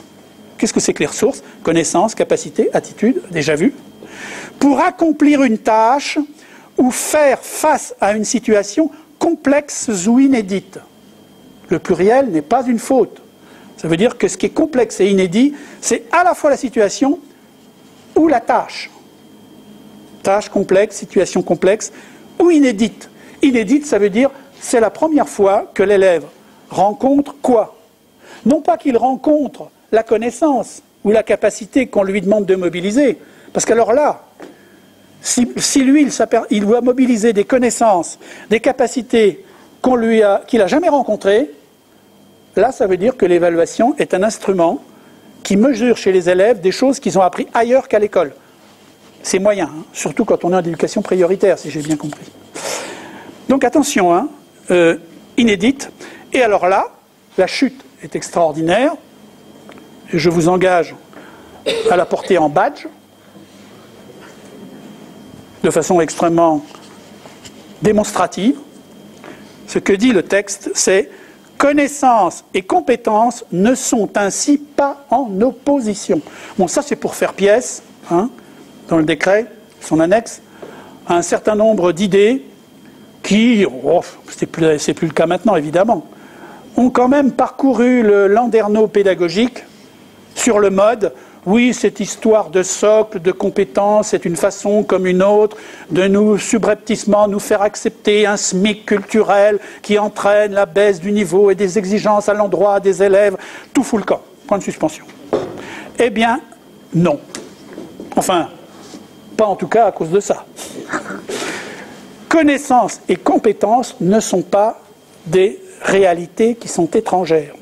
Qu'est-ce que c'est que les ressources ? Connaissances, capacités, attitudes, déjà vu. Pour accomplir une tâche ou faire face à une situation complexe ou inédite. Le pluriel n'est pas une faute. Ça veut dire que ce qui est complexe et inédit, c'est à la fois la situation ou la tâche. Tâche complexe, situation complexe ou inédite. Inédite, ça veut dire c'est la première fois que l'élève rencontre quoi ? Non pas qu'il rencontre la connaissance, ou la capacité qu'on lui demande de mobiliser. Parce qu'alors là, si lui, il doit mobiliser des connaissances, des capacités qu'il n'a jamais rencontrées, là, ça veut dire que l'évaluation est un instrument qui mesure chez les élèves des choses qu'ils ont appris ailleurs qu'à l'école. C'est moyen, hein, surtout quand on est en éducation prioritaire, si j'ai bien compris. Donc attention, hein, inédite. Et alors là, la chute est extraordinaire. Je vous engage à la porter en badge, de façon extrêmement démonstrative. Ce que dit le texte, c'est « Connaissances et compétences ne sont ainsi pas en opposition ». Bon, ça c'est pour faire pièce, hein, dans le décret, son annexe, à un certain nombre d'idées qui, c'est plus le cas maintenant évidemment, ont quand même parcouru le landerneau pédagogique sur le mode « Oui, cette histoire de socle, de compétences, c'est une façon comme une autre de nous subrepticement nous faire accepter un SMIC culturel qui entraîne la baisse du niveau et des exigences à l'endroit des élèves. Tout fout le camp. Point de suspension. » Eh bien, non. Enfin, pas en tout cas à cause de ça. Connaissances et compétences ne sont pas des réalités qui sont étrangères.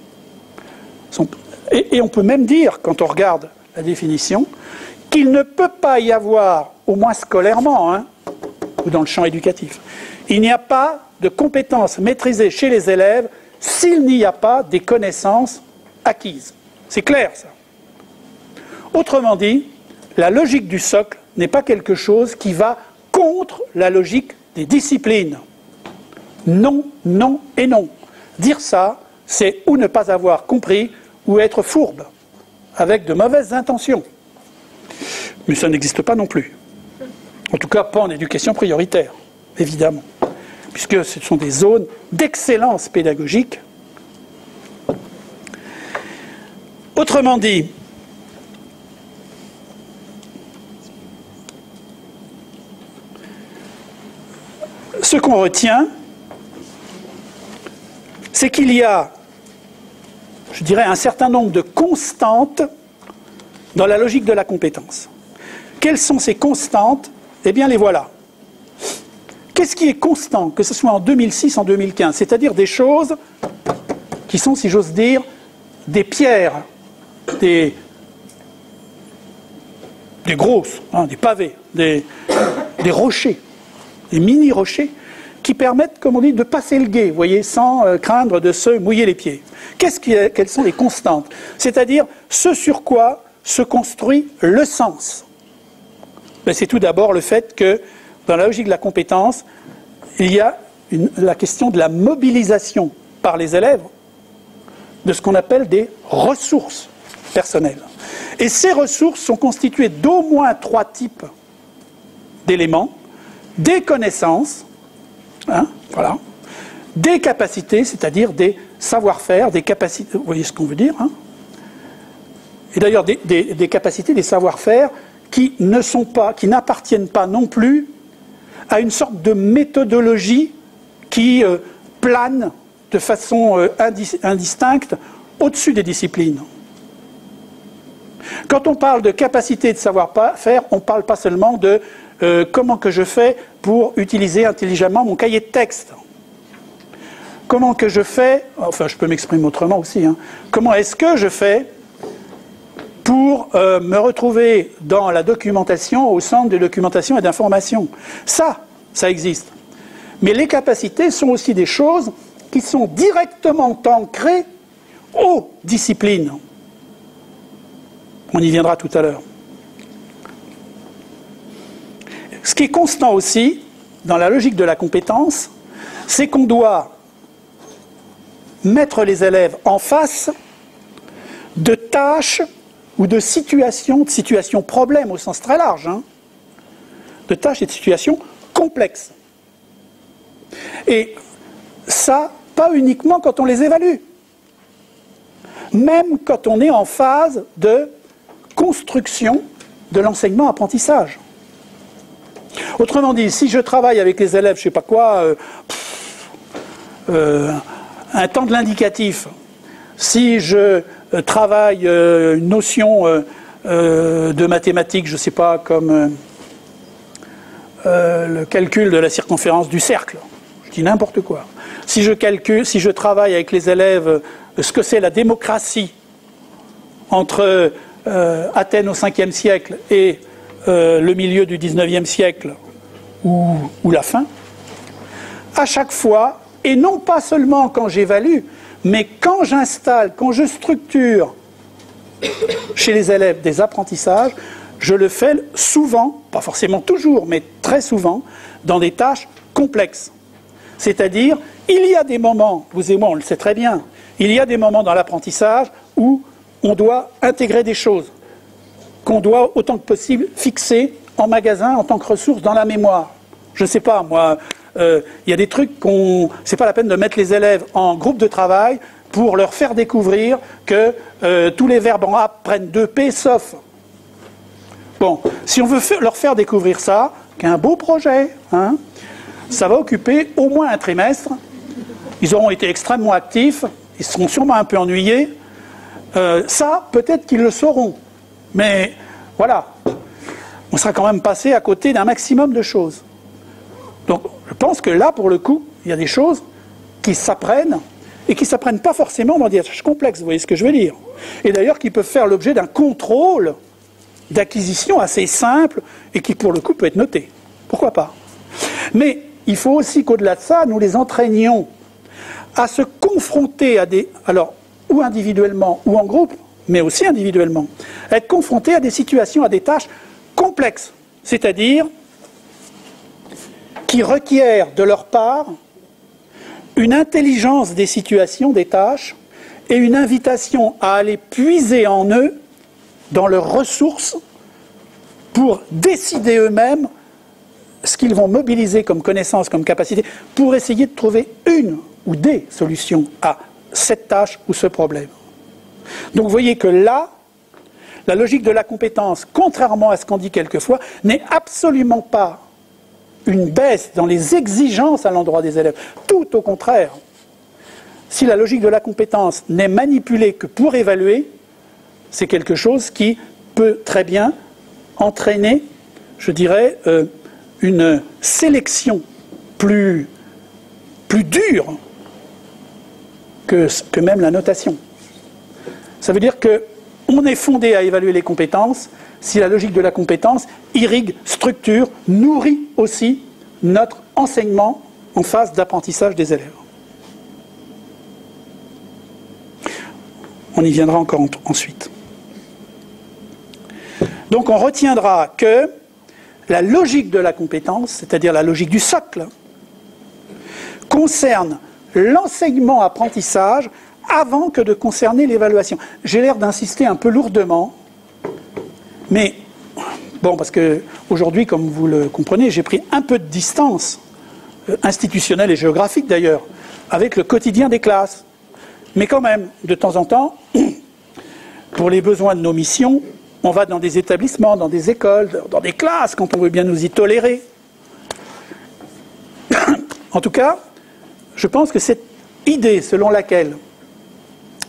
Et on peut même dire, quand on regarde la définition, qu'il ne peut pas y avoir, au moins scolairement, hein, ou dans le champ éducatif, il n'y a pas de compétences maîtrisées chez les élèves s'il n'y a pas des connaissances acquises. C'est clair, ça. Autrement dit, la logique du socle n'est pas quelque chose qui va contre la logique des disciplines. Non, non et non. Dire ça, c'est ou ne pas avoir compris, ou être fourbe, avec de mauvaises intentions. Mais ça n'existe pas non plus. En tout cas, pas en éducation prioritaire, évidemment. Puisque ce sont des zones d'excellence pédagogique. Autrement dit, ce qu'on retient, c'est qu'il y a, je dirais, un certain nombre de constantes dans la logique de la compétence. Quelles sont ces constantes? Eh bien, les voilà. Qu'est-ce qui est constant, que ce soit en 2006, en 2015? C'est-à-dire des choses qui sont, si j'ose dire, des pierres, des grosses, hein, des pavés, des rochers, des mini-rochers, qui permettent, comme on dit, de passer le gué, vous voyez, sans craindre de se mouiller les pieds. Quelles sont les constantes? C'est-à-dire ce sur quoi se construit le sens. C'est tout d'abord le fait que, dans la logique de la compétence, il y a la question de la mobilisation par les élèves de ce qu'on appelle des ressources personnelles. Et ces ressources sont constituées d'au moins 3 types d'éléments: des connaissances, hein, voilà, des capacités, c'est-à-dire des savoir-faire, des capacités, vous voyez ce qu'on veut dire, hein, et d'ailleurs des capacités, des savoir-faire qui n'appartiennent pas non plus à une sorte de méthodologie qui plane de façon indistincte au-dessus des disciplines. Quand on parle de capacité de savoir-faire, on ne parle pas seulement de comment que je fais pour utiliser intelligemment mon cahier de texte. Comment que je fais, enfin je peux m'exprimer autrement aussi, hein, comment est-ce que je fais pour me retrouver dans la documentation, au centre de documentation et d'information. Ça existe. Mais les capacités sont aussi des choses qui sont directement ancrées aux disciplines. On y viendra tout à l'heure. Ce qui est constant aussi, dans la logique de la compétence, c'est qu'on doit mettre les élèves en face de tâches ou de situations problèmes au sens très large, hein, de tâches et de situations complexes. Et ça, pas uniquement quand on les évalue, même quand on est en phase de construction de l'enseignement-apprentissage. Autrement dit, si je travaille avec les élèves, je ne sais pas quoi, un temps de l'indicatif, si je travaillent une notion de mathématiques, je ne sais pas, comme le calcul de la circonférence du cercle. Je dis n'importe quoi. Si je travaille avec les élèves ce que c'est la démocratie entre Athènes au 5e siècle et le milieu du 19e siècle ou la fin, à chaque fois, et non pas seulement quand j'évalue, mais quand j'installe, quand je structure chez les élèves des apprentissages, je le fais souvent, pas forcément toujours, mais très souvent, dans des tâches complexes. C'est-à-dire, il y a des moments, vous et moi on le sait très bien, il y a des moments dans l'apprentissage où on doit intégrer des choses, qu'on doit autant que possible fixer en magasin en tant que ressource dans la mémoire. Je ne sais pas, moi, il y a des trucs c'est pas la peine de mettre les élèves en groupe de travail pour leur faire découvrir que tous les verbes en A prennent 2P sauf. Bon, si on veut leur faire découvrir ça, qu'un beau projet, hein, ça va occuper au moins un trimestre. Ils auront été extrêmement actifs, ils seront sûrement un peu ennuyés. Ça, peut-être qu'ils le sauront. Mais voilà, on sera quand même passé à côté d'un maximum de choses. Donc, je pense que là, pour le coup, il y a des choses qui s'apprennent et qui ne s'apprennent pas forcément dans des tâches complexes, vous voyez ce que je veux dire. Et d'ailleurs, qui peuvent faire l'objet d'un contrôle d'acquisition assez simple et qui, pour le coup, peut être noté. Pourquoi pas? Mais il faut aussi qu'au-delà de ça, nous les entraînions à se confronter à des... Alors, ou individuellement ou en groupe, mais aussi individuellement, être confrontés à des situations, à des tâches complexes, c'est-à-dire qui requièrent de leur part une intelligence des situations, des tâches, et une invitation à aller puiser en eux, dans leurs ressources, pour décider eux-mêmes ce qu'ils vont mobiliser comme connaissance, comme capacité, pour essayer de trouver une ou des solutions à cette tâche ou ce problème. Donc vous voyez que là, la logique de la compétence, contrairement à ce qu'on dit quelquefois, n'est absolument pas une baisse dans les exigences à l'endroit des élèves. Tout au contraire. Si la logique de la compétence n'est manipulée que pour évaluer, c'est quelque chose qui peut très bien entraîner, je dirais, une sélection plus dure que même la notation. Ça veut dire qu'on est fondé à évaluer les compétences si la logique de la compétence irrigue, structure, nourrit aussi notre enseignement en phase d'apprentissage des élèves. On y viendra encore ensuite. Donc on retiendra que la logique de la compétence, c'est-à-dire la logique du socle, concerne l'enseignement-apprentissage avant que de concerner l'évaluation. J'ai l'air d'insister un peu lourdement, mais bon, parce que aujourd'hui, comme vous le comprenez, j'ai pris un peu de distance, institutionnelle et géographique d'ailleurs, avec le quotidien des classes. Mais quand même, de temps en temps, pour les besoins de nos missions, on va dans des établissements, dans des écoles, dans des classes, quand on veut bien nous y tolérer. En tout cas, je pense que cette idée selon laquelle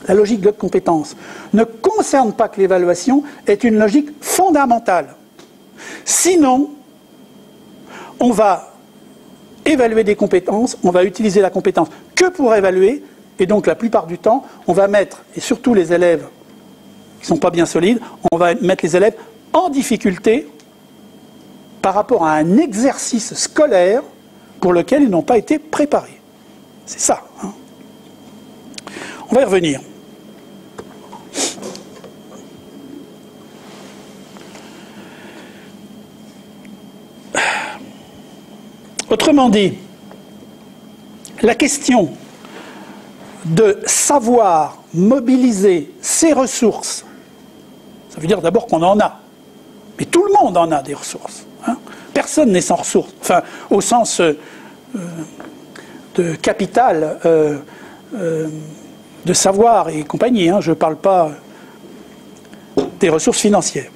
la logique de compétence ne concerne pas que l'évaluation est une logique fondamentale. Sinon, on va évaluer des compétences, on va utiliser la compétence que pour évaluer, et donc la plupart du temps, on va mettre, et surtout les élèves qui ne sont pas bien solides, on va mettre les élèves en difficulté par rapport à un exercice scolaire pour lequel ils n'ont pas été préparés. C'est ça. Hein. On va y revenir. Autrement dit, la question de savoir mobiliser ses ressources, ça veut dire d'abord qu'on en a. Mais tout le monde en a des ressources. Hein. Personne n'est sans ressources. Enfin, au sens de capital, de savoir et compagnie. Hein. Je ne parle pas des ressources financières.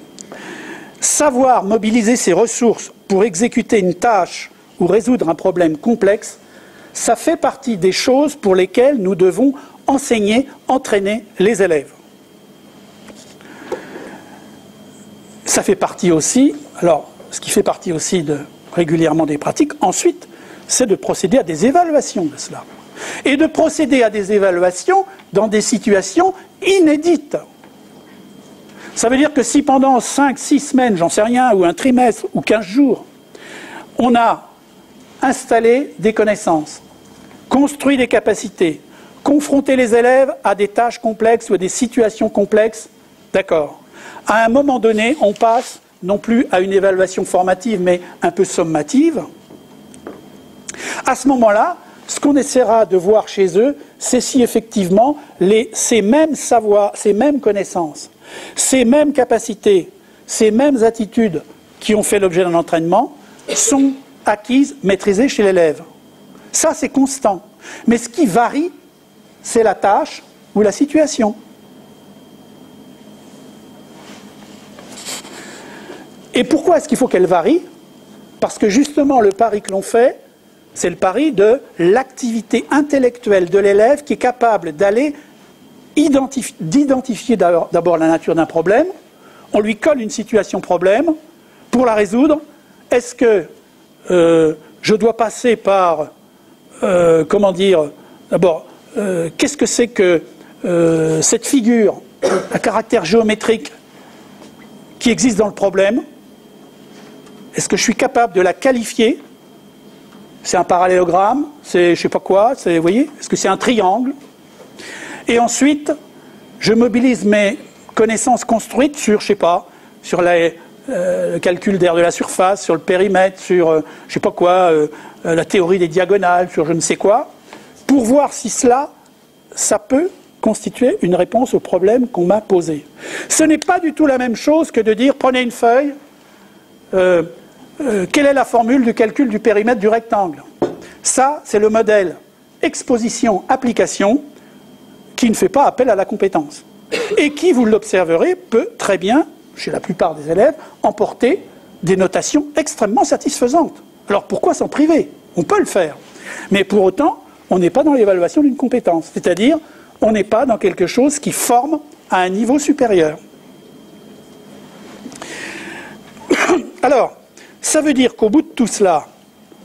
Savoir mobiliser ses ressources pour exécuter une tâche ou résoudre un problème complexe, ça fait partie des choses pour lesquelles nous devons enseigner, entraîner les élèves. ça fait partie aussi, alors ce qui fait partie aussi régulièrement des pratiques, ensuite, c'est de procéder à des évaluations de cela. Et de procéder à des évaluations dans des situations inédites. Ça veut dire que si pendant 5, 6 semaines, j'en sais rien, ou un trimestre, ou 15 jours, on a installé des connaissances, construit des capacités, confronté les élèves à des tâches complexes ou à des situations complexes, d'accord. À un moment donné, on passe non plus à une évaluation formative, mais un peu sommative. À ce moment-là, ce qu'on essaiera de voir chez eux, c'est si effectivement ces mêmes savoirs, ces mêmes connaissances, ces mêmes capacités, ces mêmes attitudes qui ont fait l'objet d'un entraînement sont acquises, maîtrisées chez l'élève. Ça, c'est constant. Mais ce qui varie, c'est la tâche ou la situation. Et pourquoi est-ce qu'il faut qu'elle varie? Parce que justement, le pari que l'on fait, c'est le pari de l'activité intellectuelle de l'élève qui est capable d'aller d'identifier d'abord la nature d'un problème. On lui colle une situation problème pour la résoudre. Est-ce que je dois passer par, comment dire, d'abord, qu'est-ce que c'est que cette figure à caractère géométrique qui existe dans le problème? Est-ce que je suis capable de la qualifier? C'est un parallélogramme, c'est je sais pas quoi, vous voyez? Est-ce que c'est un triangle? Et ensuite, je mobilise mes connaissances construites sur, je sais pas, sur le calcul d'aire de la surface, sur le périmètre, sur je sais pas quoi, la théorie des diagonales, sur je ne sais quoi, pour voir si ça peut constituer une réponse au problème qu'on m'a posé. Ce n'est pas du tout la même chose que de dire, prenez une feuille, quelle est la formule du calcul du périmètre du rectangle? Ça, c'est le modèle exposition-application qui ne fait pas appel à la compétence. Et qui, vous l'observerez, peut très bien, chez la plupart des élèves, emporter des notations extrêmement satisfaisantes. Alors pourquoi s'en priver? On peut le faire. Mais pour autant, on n'est pas dans l'évaluation d'une compétence. C'est-à-dire, on n'est pas dans quelque chose qui forme à un niveau supérieur. Alors, ça veut dire qu'au bout de tout cela,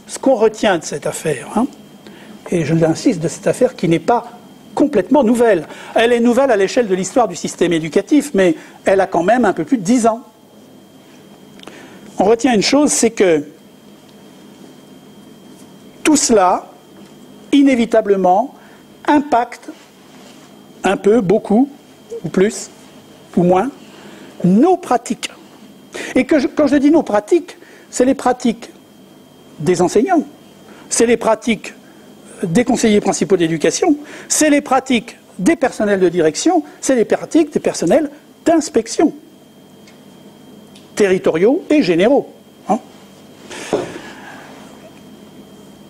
ce qu'on retient de cette affaire, et je l'insiste, de cette affaire qui n'est pas complètement nouvelle. Elle est nouvelle à l'échelle de l'histoire du système éducatif, mais elle a quand même un peu plus de 10 ans. On retient une chose, c'est que tout cela, inévitablement, impacte un peu, beaucoup, ou plus, ou moins, nos pratiques. Et quand je dis nos pratiques, c'est les pratiques des enseignants, c'est les pratiques des conseillers principaux d'éducation, c'est les pratiques des personnels de direction, c'est les pratiques des personnels d'inspection, territoriaux et généraux.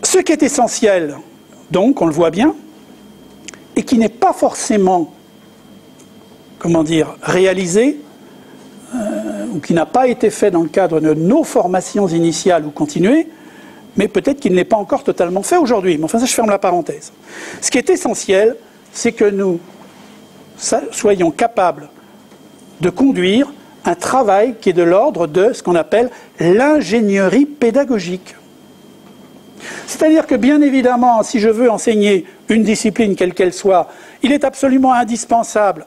Ce qui est essentiel, donc, on le voit bien, et qui n'est pas forcément, comment dire, réalisé, ou qui n'a pas été fait dans le cadre de nos formations initiales ou continuées, mais peut-être qu'il ne l'est pas encore totalement fait aujourd'hui. Mais enfin, ça, je ferme la parenthèse. Ce qui est essentiel, c'est que nous soyons capables de conduire un travail qui est de l'ordre de ce qu'on appelle l'ingénierie pédagogique. C'est-à-dire que, bien évidemment, si je veux enseigner une discipline, quelle qu'elle soit, il est absolument indispensable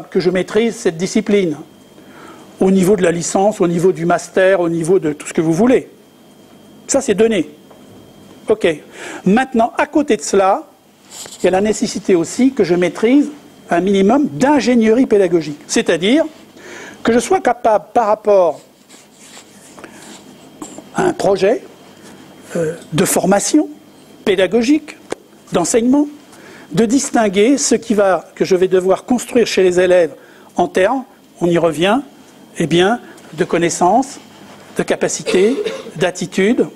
que je maîtrise cette discipline. Au niveau de la licence, au niveau du master, au niveau de tout ce que vous voulez. Ça, c'est donné. OK. Maintenant, à côté de cela, il y a la nécessité aussi que je maîtrise un minimum d'ingénierie pédagogique. C'est-à-dire que je sois capable, par rapport à un projet de formation pédagogique, d'enseignement, de distinguer ce que je vais devoir construire chez les élèves en termes, on y revient, eh bien, de connaissances, de capacités, d'attitudes,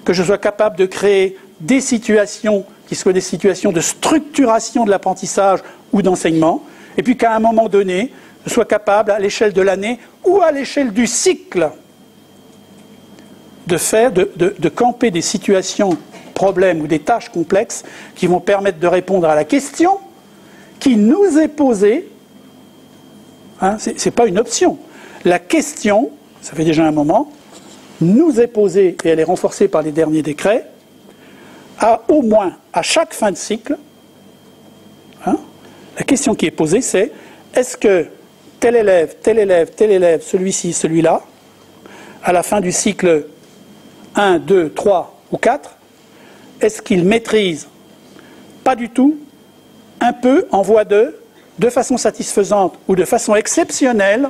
que je sois capable de créer des situations qui soient des situations de structuration de l'apprentissage ou d'enseignement, et puis qu'à un moment donné, je sois capable, à l'échelle de l'année ou à l'échelle du cycle, de camper des situations, problèmes ou des tâches complexes qui vont permettre de répondre à la question qui nous est posée. Ce n'est pas une option. la question, ça fait déjà un moment, nous est posée, et elle est renforcée par les derniers décrets, au moins à chaque fin de cycle, hein, la question qui est posée, c'est est-ce que tel élève, celui-ci, celui-là, à la fin du cycle 1, 2, 3 ou 4, est-ce qu'il maîtrise pas du tout, un peu, en voie de façon satisfaisante ou de façon exceptionnelle,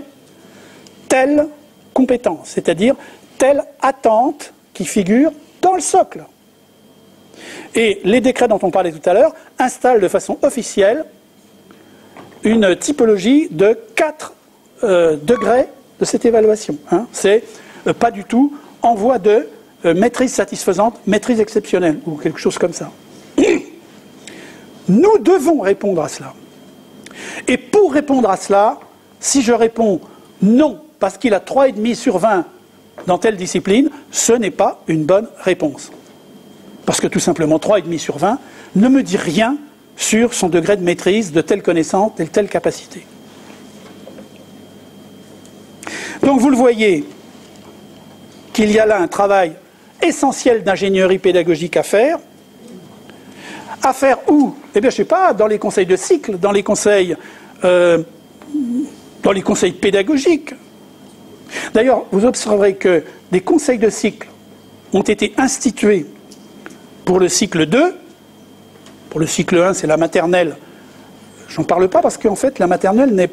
telle compétence, c'est-à-dire telle attente qui figure dans le socle. Et les décrets dont on parlait tout à l'heure installent de façon officielle une typologie de 4 degrés de cette évaluation. Hein. C'est pas du tout en voie de maîtrise satisfaisante, maîtrise exceptionnelle, ou quelque chose comme ça. Nous devons répondre à cela. Et pour répondre à cela, si je réponds non, parce qu'il a 3,5 sur 20 dans telle discipline, ce n'est pas une bonne réponse. Parce que tout simplement, 3,5 sur 20 ne me dit rien sur son degré de maîtrise de telle connaissance, de telle capacité. Donc vous le voyez, qu'il y a là un travail essentiel d'ingénierie pédagogique à faire. À faire où? Eh bien, je ne sais pas, dans les conseils de cycle, dans les conseils pédagogiques. D'ailleurs, vous observerez que des conseils de cycle ont été institués pour le cycle 2. Pour le cycle 1, c'est la maternelle. J'en parle pas parce qu'en fait, la maternelle n'est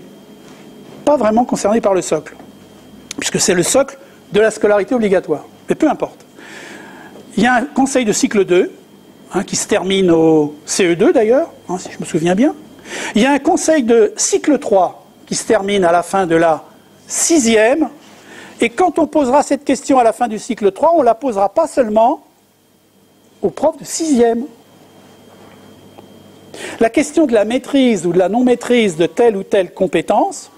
pas vraiment concernée par le socle, puisque c'est le socle de la scolarité obligatoire. Mais peu importe. Il y a un conseil de cycle 2, hein, qui se termine au CE2 d'ailleurs, hein, si je me souviens bien. Il y a un conseil de cycle 3 qui se termine à la fin de la 6e. Et quand on posera cette question à la fin du cycle 3, on ne la posera pas seulement aux profs de 6e. La question de la maîtrise ou de la non-maîtrise de telle ou telle compétence,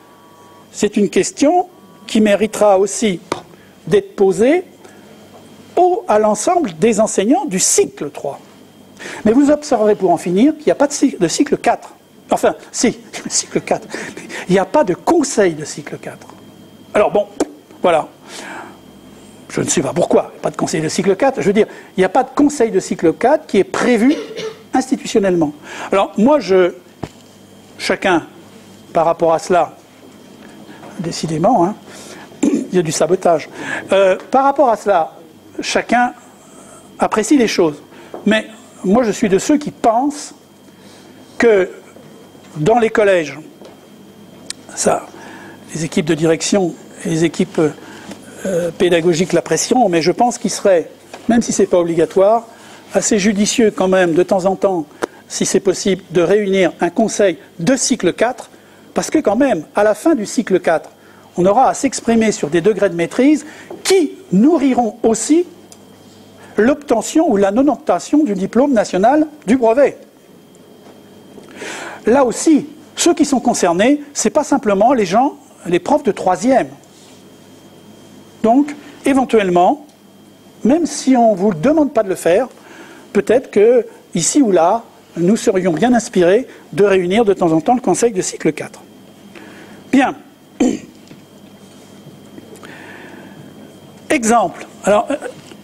c'est une question qui méritera aussi d'être posée à l'ensemble des enseignants du cycle 3. Mais vous observerez pour en finir qu'il n'y a pas de cycle 4. Enfin, si, cycle 4. Il n'y a pas de conseil de cycle 4. Alors bon, voilà. Je ne sais pas pourquoi, il n'y a pas de conseil de cycle 4. Je veux dire, il n'y a pas de conseil de cycle 4 qui est prévu institutionnellement. Alors moi, chacun, par rapport à cela, décidément, hein, il y a du sabotage. Par rapport à cela, chacun apprécie les choses. Mais moi, je suis de ceux qui pensent que dans les collèges, ça, les équipes de direction et les équipes pédagogiques l'apprécieront, mais je pense qu'il serait, même si ce n'est pas obligatoire, assez judicieux quand même, de temps en temps, si c'est possible, de réunir un conseil de cycle 4, parce que quand même, à la fin du cycle 4, on aura à s'exprimer sur des degrés de maîtrise qui nourriront aussi l'obtention ou la non-obtention du diplôme national du brevet. Là aussi, ceux qui sont concernés, ce n'est pas simplement les gens, les profs de 3e. Donc, éventuellement, même si on ne vous demande pas de le faire, peut-être que, ici ou là, nous serions bien inspirés de réunir de temps en temps le conseil de cycle 4. Bien. Exemple. Alors,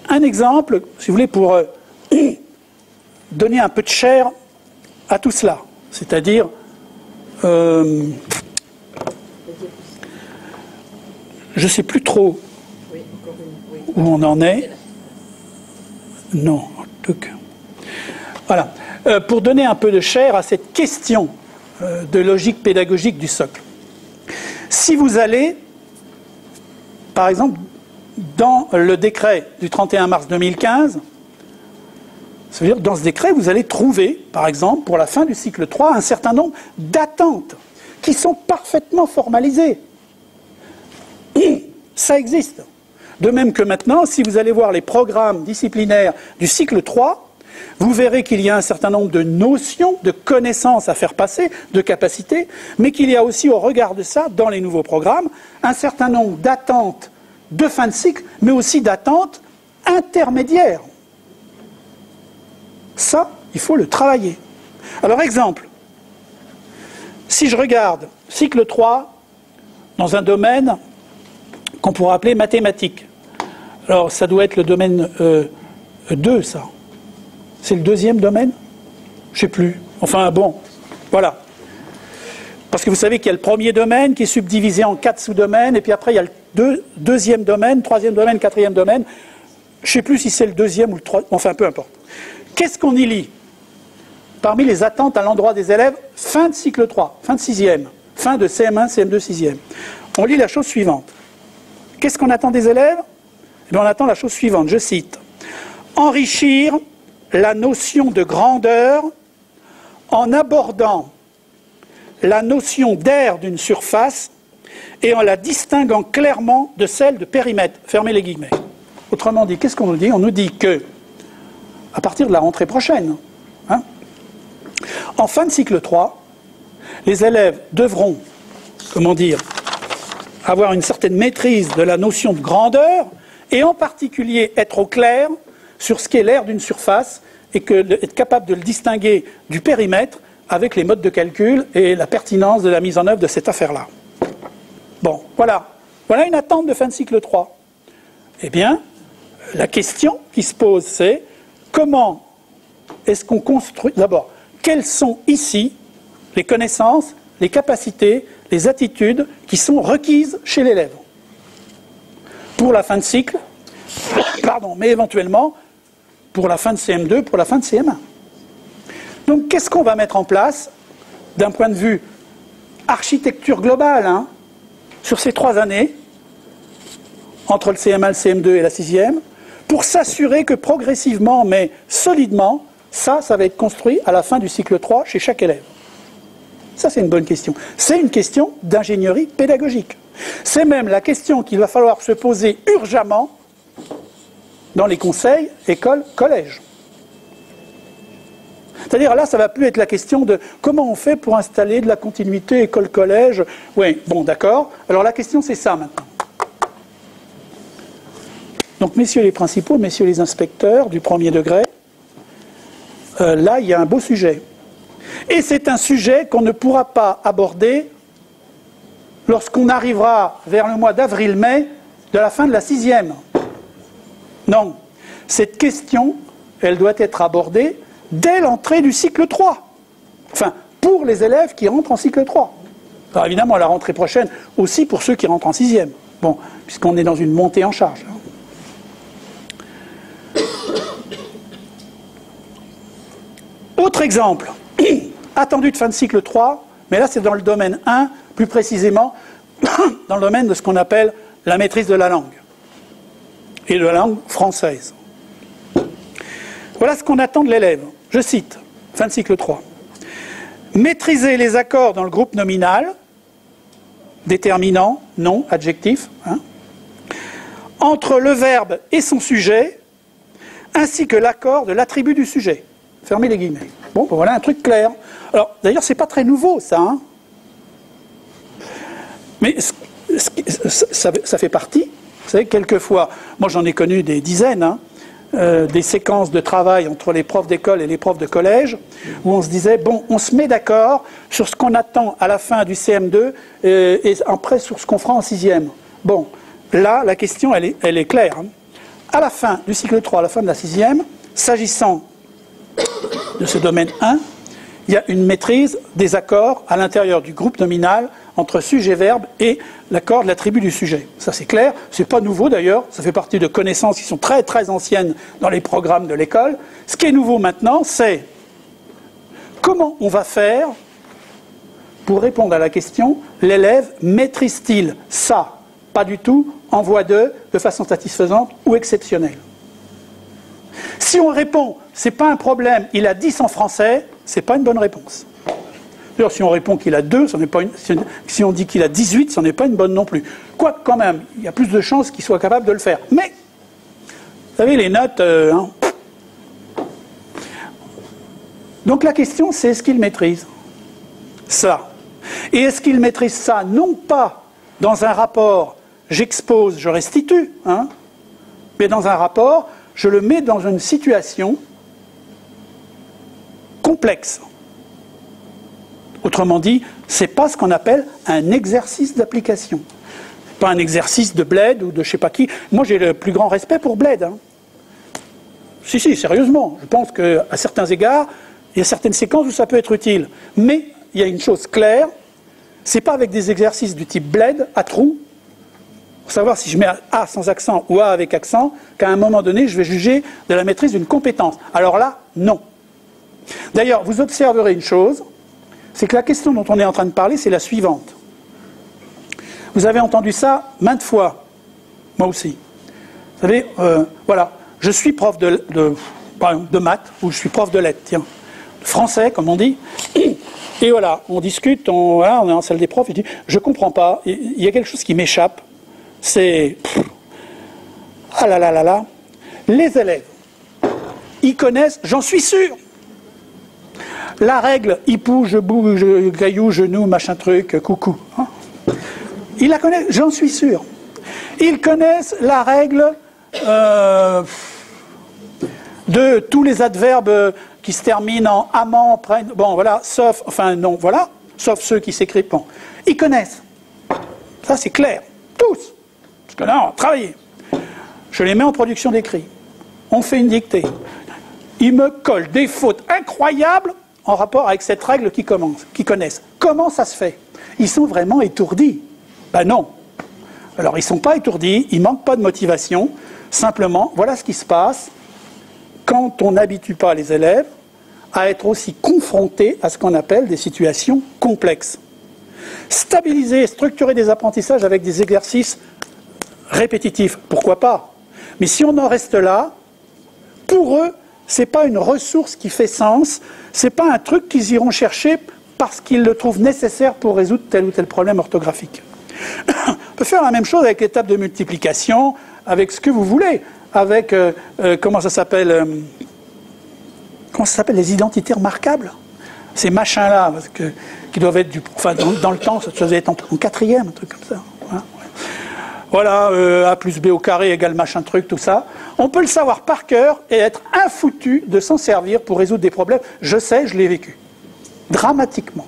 un exemple, si vous voulez, pour donner un peu de chair à tout cela. C'est-à-dire, je ne sais plus trop où on en est. Non, en tout cas. Voilà. Pour donner un peu de chair à cette question de logique pédagogique du socle. Si vous allez, par exemple, dans le décret du 31 mars 2015, ça veut dire que dans ce décret, vous allez trouver, par exemple, pour la fin du cycle 3, un certain nombre d'attentes qui sont parfaitement formalisées. Ça existe. De même que maintenant, si vous allez voir les programmes disciplinaires du cycle 3, vous verrez qu'il y a un certain nombre de notions, de connaissances à faire passer, de capacités, mais qu'il y a aussi, au regard de ça, dans les nouveaux programmes, un certain nombre d'attentes de fin de cycle, mais aussi d'attentes intermédiaires. Ça, il faut le travailler. Alors, exemple, si je regarde cycle 3 dans un domaine qu'on pourrait appeler mathématiques. Alors, ça doit être le domaine 2, ça. C'est le deuxième domaine? Je ne sais plus. Enfin, bon, voilà. Parce que vous savez qu'il y a le premier domaine qui est subdivisé en 4 sous-domaines, et puis après, il y a le deuxième domaine, troisième domaine, quatrième domaine. Je ne sais plus si c'est le deuxième ou le troisième, enfin, peu importe. Qu'est-ce qu'on y lit? Parmi les attentes à l'endroit des élèves, fin de cycle 3, fin de 6e, fin de CM1, CM2, 6e. On lit la chose suivante. Qu'est-ce qu'on attend des élèves? Eh bien, on attend la chose suivante, je cite. Enrichir la notion de grandeur en abordant la notion d'aire d'une surface et en la distinguant clairement de celle de périmètre. Fermez les guillemets. Autrement dit, qu'est-ce qu'on nous dit? On nous dit que, à partir de la rentrée prochaine, en fin de cycle 3, les élèves devront, comment dire, avoir une certaine maîtrise de la notion de grandeur et en particulier être au clair sur ce qu'est l'aire d'une surface et être capable de le distinguer du périmètre avec les modes de calcul et la pertinence de la mise en œuvre de cette affaire-là. Bon, voilà. Voilà une attente de fin de cycle 3. Eh bien, la question qui se pose, c'est comment est-ce qu'on construit... D'abord, quelles sont ici les connaissances, les capacités, les attitudes qui sont requises chez l'élève pour la fin de cycle, mais éventuellement pour la fin de CM2, pour la fin de CM1. Donc, qu'est-ce qu'on va mettre en place d'un point de vue architecture globale, sur ces 3 années, entre le CM1, le CM2 et la 6e, pour s'assurer que progressivement, mais solidement, ça va être construit à la fin du cycle 3 chez chaque élève. Ça, c'est une bonne question. C'est une question d'ingénierie pédagogique. C'est même la question qu'il va falloir se poser urgemment dans les conseils, écoles, collèges. C'est-à-dire là, ça ne va plus être la question de comment on fait pour installer de la continuité école-collège. Oui, bon, d'accord. Alors la question, c'est ça maintenant. Donc, messieurs les principaux, messieurs les inspecteurs du premier degré, là, il y a un beau sujet. Et c'est un sujet qu'on ne pourra pas aborder lorsqu'on arrivera vers le mois d'avril-mai de la fin de la 6e. Non. Cette question, elle doit être abordée dès l'entrée du cycle 3. Enfin, pour les élèves qui rentrent en cycle 3. Alors évidemment, à la rentrée prochaine, aussi pour ceux qui rentrent en 6e. Bon, puisqu'on est dans une montée en charge. Autre exemple, attendu de fin de cycle 3, mais là c'est dans le domaine 1, plus précisément dans le domaine de ce qu'on appelle la maîtrise de la langue, et de la langue française. Voilà ce qu'on attend de l'élève. Je cite, fin de cycle 3. Maîtriser les accords dans le groupe nominal, déterminant, nom, adjectif, entre le verbe et son sujet, ainsi que l'accord de l'attribut du sujet. Fermez les guillemets. Bon, ben voilà un truc clair. Alors, d'ailleurs, c'est pas très nouveau, ça. Mais ça fait partie. Vous savez, quelquefois, moi j'en ai connu des dizaines, des séquences de travail entre les profs d'école et les profs de collège, où on se disait, bon, on se met d'accord sur ce qu'on attend à la fin du CM2 et après sur ce qu'on fera en 6e. Bon, là, la question, elle est claire. À la fin du cycle 3, à la fin de la 6e, s'agissant de ce domaine 1, il y a une maîtrise des accords à l'intérieur du groupe nominal entre sujet-verbe et l'accord de l'attribut du sujet. Ça c'est clair, c'est pas nouveau d'ailleurs, ça fait partie de connaissances qui sont très très anciennes dans les programmes de l'école. Ce qui est nouveau maintenant, c'est comment on va faire pour répondre à la question, l'élève maîtrise-t-il ça? Pas du tout, en voie de façon satisfaisante ou exceptionnelle. Si on répond, c'est pas un problème, il a 10 en français, c'est pas une bonne réponse. D'ailleurs, si on répond qu'il a 2, si on dit qu'il a 18, ça n'est pas une bonne non plus. Quoique, quand même, il y a plus de chances qu'il soit capable de le faire. Mais, vous savez, les notes... Donc la question, c'est est-ce qu'il maîtrise ça? Et est-ce qu'il maîtrise ça, non pas dans un rapport, j'expose, je restitue, mais dans un rapport, je le mets dans une situation complexe. Autrement dit, ce n'est pas ce qu'on appelle un exercice d'application. Pas un exercice de Bled ou de je sais pas qui. Moi, j'ai le plus grand respect pour Bled. Hein. Si, sérieusement. Je pense qu'à certains égards, il y a certaines séquences où ça peut être utile. Mais il y a une chose claire, c'est pas avec des exercices du type Bled, à trous, pour savoir si je mets A sans accent ou A avec accent, qu'à un moment donné, je vais juger de la maîtrise d'une compétence. Alors là, non. D'ailleurs, vous observerez une chose, c'est que la question dont on est en train de parler, c'est la suivante. Vous avez entendu ça maintes fois, moi aussi. Vous savez, voilà, je suis prof de maths, ou je suis prof de lettres, tiens, de français, comme on dit, et voilà, on discute, on est en salle des profs, et je dis, je comprends pas, il y a quelque chose qui m'échappe, c'est... Ah là là là là, les élèves, ils connaissent, j'en suis sûr, la règle, hipou, je bouge, gaillou, genou, machin truc, coucou. Hein. Ils la connaissent, j'en suis sûr. Ils connaissent la règle de tous les adverbes qui se terminent en amant, prennent, bon voilà, sauf, enfin non, voilà, sauf ceux qui s'écrivent. Bon. Ils connaissent. Ça c'est clair, tous. Parce que là, on va travailler. Je les mets en production d'écrit. On fait une dictée. Ils me collent des fautes incroyables en rapport avec cette règle qu'ils connaissent. Comment ça se fait? Ils sont vraiment étourdis. Ben non. Alors ils ne sont pas étourdis, ils ne manquent pas de motivation. Simplement, voilà ce qui se passe quand on n'habitue pas les élèves à être aussi confrontés à ce qu'on appelle des situations complexes. Stabiliser et structurer des apprentissages avec des exercices répétitifs, pourquoi pas? Mais si on en reste là, pour eux, ce n'est pas une ressource qui fait sens, ce n'est pas un truc qu'ils iront chercher parce qu'ils le trouvent nécessaire pour résoudre tel ou tel problème orthographique. On peut faire la même chose avec les tables de multiplication, avec ce que vous voulez, avec, comment ça s'appelle, les identités remarquables. Ces machins-là, qui doivent être dans le temps, ça devait être en quatrième, un truc comme ça. Voilà, A plus B au carré égale machin truc, tout ça. On peut le savoir par cœur et être infoutu de s'en servir pour résoudre des problèmes. Je sais, je l'ai vécu. Dramatiquement.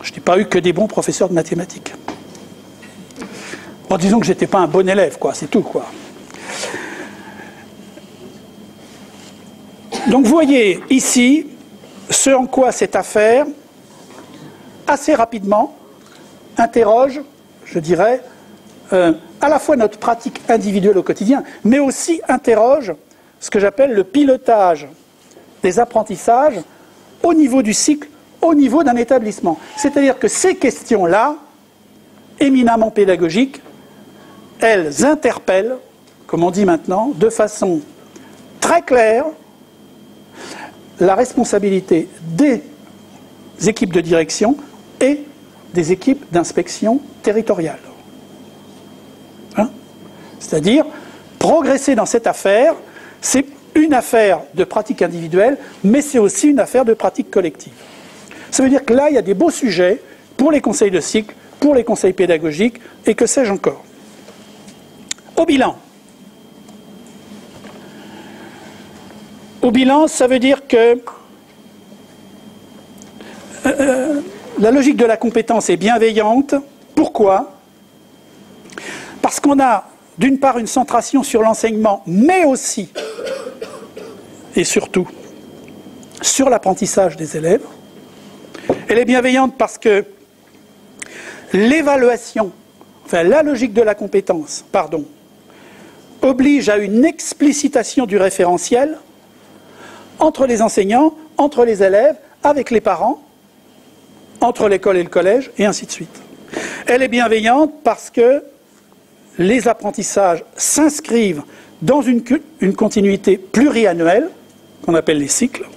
Je n'ai pas eu que des bons professeurs de mathématiques. Bon, disons que je n'étais pas un bon élève, quoi, c'est tout, quoi. Donc vous voyez ici ce en quoi cette affaire, assez rapidement, interroge, je dirais, à la fois notre pratique individuelle au quotidien, mais aussi interroge ce que j'appelle le pilotage des apprentissages au niveau du cycle, au niveau d'un établissement. C'est-à-dire que ces questions-là, éminemment pédagogiques, elles interpellent, comme on dit maintenant, de façon très claire, la responsabilité des équipes de direction et des équipes d'inspection territoriale. Hein? C'est-à-dire, progresser dans cette affaire, c'est une affaire de pratique individuelle, mais c'est aussi une affaire de pratique collective. Ça veut dire que là, il y a des beaux sujets pour les conseils de cycle, pour les conseils pédagogiques, et que sais-je encore. Au bilan. Au bilan, ça veut dire que la logique de la compétence est bienveillante. Pourquoi? Parce qu'on a, d'une part, une centration sur l'enseignement, mais aussi, et surtout, sur l'apprentissage des élèves. Elle est bienveillante parce que l'évaluation, enfin la logique de la compétence, pardon, oblige à une explicitation du référentiel entre les enseignants, entre les élèves, avec les parents, entre l'école et le collège, et ainsi de suite. Elle est bienveillante parce que les apprentissages s'inscrivent dans une continuité pluriannuelle, qu'on appelle les cycles.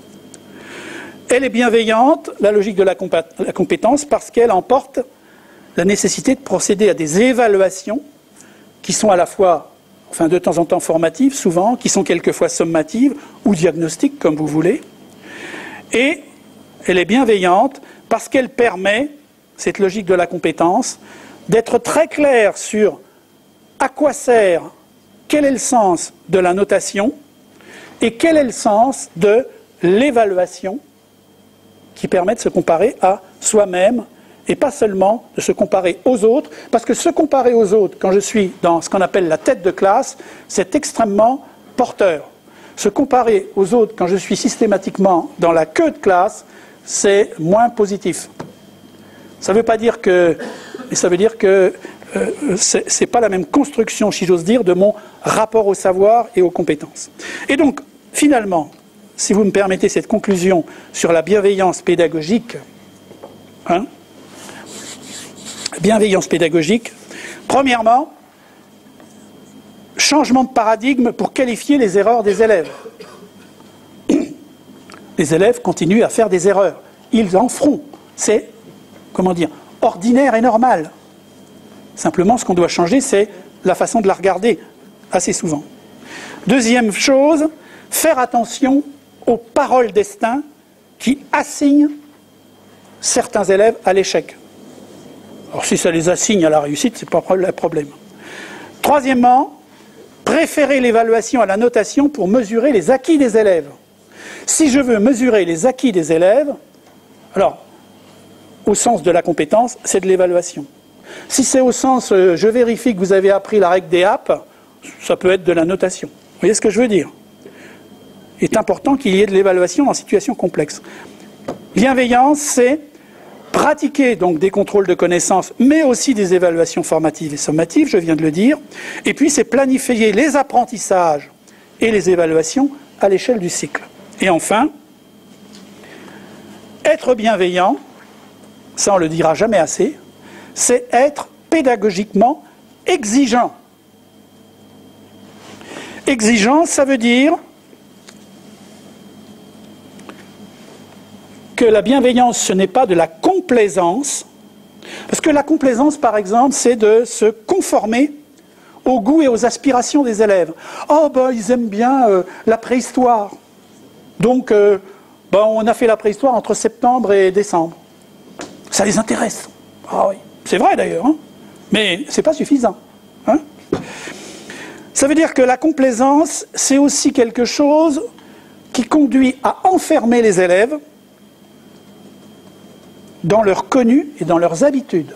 Elle est bienveillante, la logique de la compétence, parce qu'elle emporte la nécessité de procéder à des évaluations qui sont à la fois, enfin de temps en temps formatives, souvent, qui sont quelquefois sommatives ou diagnostiques, comme vous voulez. Et elle est bienveillante parce qu'elle permet, cette logique de la compétence, d'être très claire sur à quoi sert, quel est le sens de la notation et quel est le sens de l'évaluation qui permet de se comparer à soi-même et pas seulement de se comparer aux autres, parce que se comparer aux autres, quand je suis dans ce qu'on appelle la tête de classe, c'est extrêmement porteur. Se comparer aux autres, quand je suis systématiquement dans la queue de classe, c'est moins positif. Ça ne veut pas dire que... Mais ça veut dire que ce n'est pas la même construction, si j'ose dire, de mon rapport au savoir et aux compétences. Et donc, finalement, si vous me permettez cette conclusion sur la bienveillance pédagogique, premièrement, changement de paradigme pour qualifier les erreurs des élèves. Les élèves continuent à faire des erreurs. Ils en feront. C'est, comment dire, ordinaire et normal. Simplement, ce qu'on doit changer, c'est la façon de la regarder assez souvent. Deuxième chose, faire attention aux paroles destin qui assignent certains élèves à l'échec. Alors si ça les assigne à la réussite, ce n'est pas le problème. Troisièmement, préférer l'évaluation à la notation pour mesurer les acquis des élèves. Si je veux mesurer les acquis des élèves, alors, au sens de la compétence, c'est de l'évaluation. Si c'est au sens je vérifie que vous avez appris la règle des apps, ça peut être de la notation. Vous voyez ce que je veux dire? Il est important qu'il y ait de l'évaluation en situation complexe. Bienveillance, c'est pratiquer donc des contrôles de connaissances, mais aussi des évaluations formatives et sommatives, je viens de le dire. Et puis c'est planifier les apprentissages et les évaluations à l'échelle du cycle. Et enfin, être bienveillant, ça on ne le dira jamais assez, c'est être pédagogiquement exigeant. Exigeant, ça veut dire que la bienveillance, ce n'est pas de la complaisance, parce que la complaisance, par exemple, c'est de se conformer aux goûts et aux aspirations des élèves. Oh, ben, ils aiment bien la préhistoire. Donc, on a fait la préhistoire entre septembre et décembre. Ça les intéresse. Ah oui, c'est vrai d'ailleurs, hein, mais ce n'est pas suffisant. Hein. Ça veut dire que la complaisance, c'est aussi quelque chose qui conduit à enfermer les élèves dans leurs connus et dans leurs habitudes.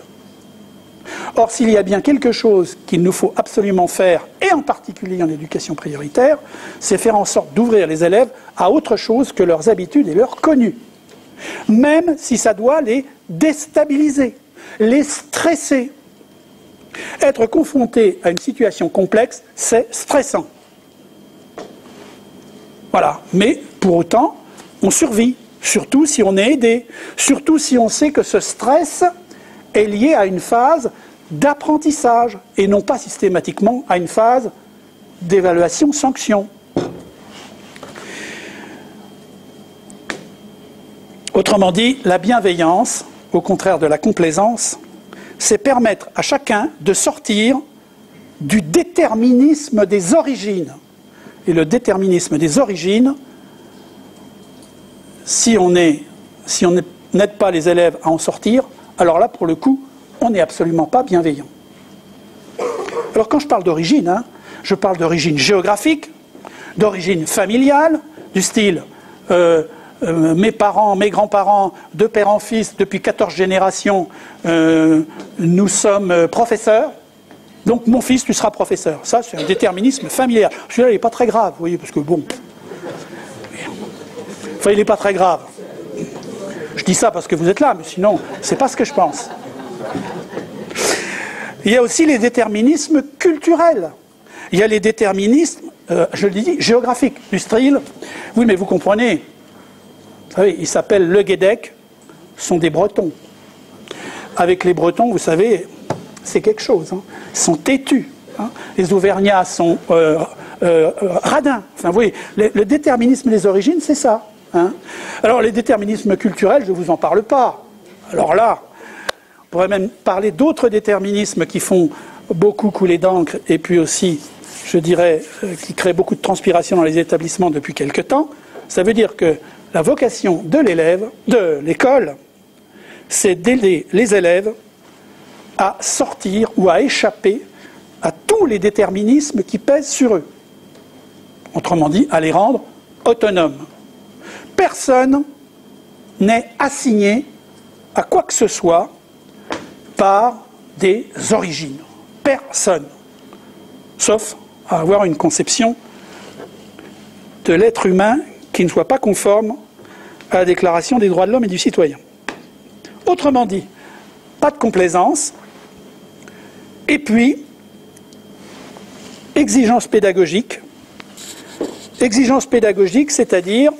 Or, s'il y a bien quelque chose qu'il nous faut absolument faire, et en particulier en éducation prioritaire, c'est faire en sorte d'ouvrir les élèves à autre chose que leurs habitudes et leurs connus. Même si ça doit les déstabiliser, les stresser. Être confronté à une situation complexe, c'est stressant. Voilà. Mais pour autant, on survit. Surtout si on est aidé. Surtout si on sait que ce stress est lié à une phase d'apprentissage et non pas systématiquement à une phase d'évaluation-sanction. Autrement dit, la bienveillance, au contraire de la complaisance, c'est permettre à chacun de sortir du déterminisme des origines. Et le déterminisme des origines, si on n'aide pas les élèves à en sortir, alors là, pour le coup, on n'est absolument pas bienveillant. Alors quand je parle d'origine, je parle d'origine géographique, d'origine familiale, du style mes parents, mes grands-parents, de père en fils, depuis 14 générations, nous sommes professeurs, donc mon fils, tu seras professeur. Ça, c'est un déterminisme familial. Celui-là, il n'est pas très grave, vous voyez, parce que bon... Enfin, il n'est pas très grave. Je dis ça parce que vous êtes là, mais sinon, c'est pas ce que je pense. Il y a aussi les déterminismes culturels. Il y a les déterminismes, je le dis, géographiques, du style. Oui, mais vous comprenez, vous savez, ils s'appellent le Guédec, sont des Bretons. Avec les Bretons, vous savez, c'est quelque chose. Hein. Ils sont têtus. Hein. Les Auvergnats sont radins. Enfin, vous voyez, le déterminisme des origines, c'est ça. Hein. Alors les déterminismes culturels, je ne vous en parle pas. Alors là, on pourrait même parler d'autres déterminismes qui font beaucoup couler d'encre et puis aussi, je dirais, qui créent beaucoup de transpiration dans les établissements depuis quelque temps. Ça veut dire que la vocation de l'élève, de l'école, c'est d'aider les élèves à sortir ou à échapper à tous les déterminismes qui pèsent sur eux. Autrement dit, à les rendre autonomes. Personne n'est assigné à quoi que ce soit par des origines. Personne. Sauf à avoir une conception de l'être humain qui ne soit pas conforme à la Déclaration des droits de l'homme et du citoyen. Autrement dit, pas de complaisance, et puis, exigence pédagogique, c'est-à-dire,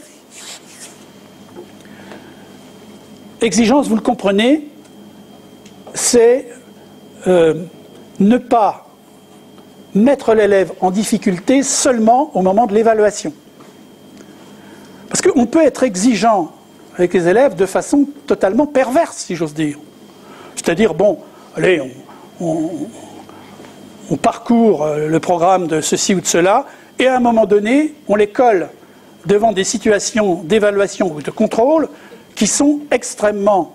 exigence, vous le comprenez, c'est ne pas mettre l'élève en difficulté seulement au moment de l'évaluation. Parce qu'on peut être exigeant avec les élèves de façon totalement perverse, si j'ose dire. C'est-à-dire, bon, allez, on parcourt le programme de ceci ou de cela, et à un moment donné, on les colle devant des situations d'évaluation ou de contrôle qui sont extrêmement,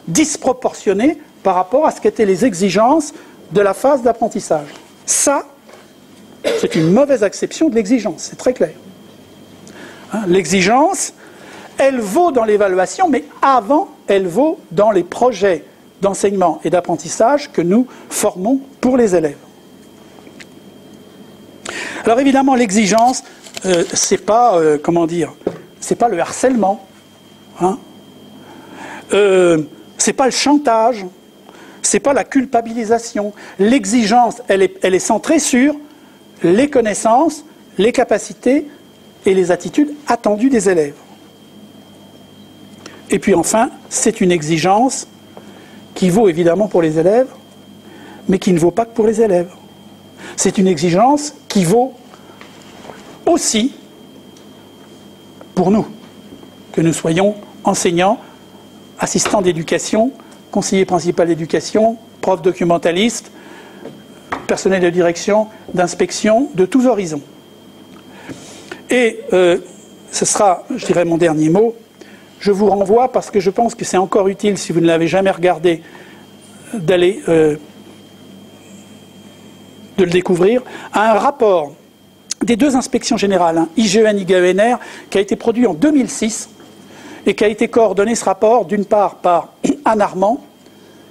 disproportionnées par rapport à ce qu'étaient les exigences de la phase d'apprentissage. Ça, c'est une mauvaise acception de l'exigence, c'est très clair. Hein, l'exigence, elle vaut dans l'évaluation, mais avant, elle vaut dans les projets d'enseignement et d'apprentissage que nous formons pour les élèves. Alors évidemment, l'exigence, c'est pas, c'est pas le harcèlement, hein. C'est pas le chantage, c'est pas la culpabilisation. L'exigence, elle est centrée sur les connaissances, les capacités et les attitudes attendues des élèves. Et puis enfin, c'est une exigence qui vaut évidemment pour les élèves, mais qui ne vaut pas que pour les élèves. C'est une exigence qui vaut aussi pour nous, que nous soyons enseignants, assistants d'éducation, conseillers principal d'éducation, profs documentalistes, personnel de direction, d'inspection, de tous horizons. Et ce sera, je dirais, mon dernier mot. Je vous renvoie, parce que je pense que c'est encore utile, si vous ne l'avez jamais regardé, d'aller de le découvrir, à un rapport des deux inspections générales, IGEN, IGAENR, qui a été produit en 2006 et qui a été coordonné, ce rapport, d'une part par Anne Armand,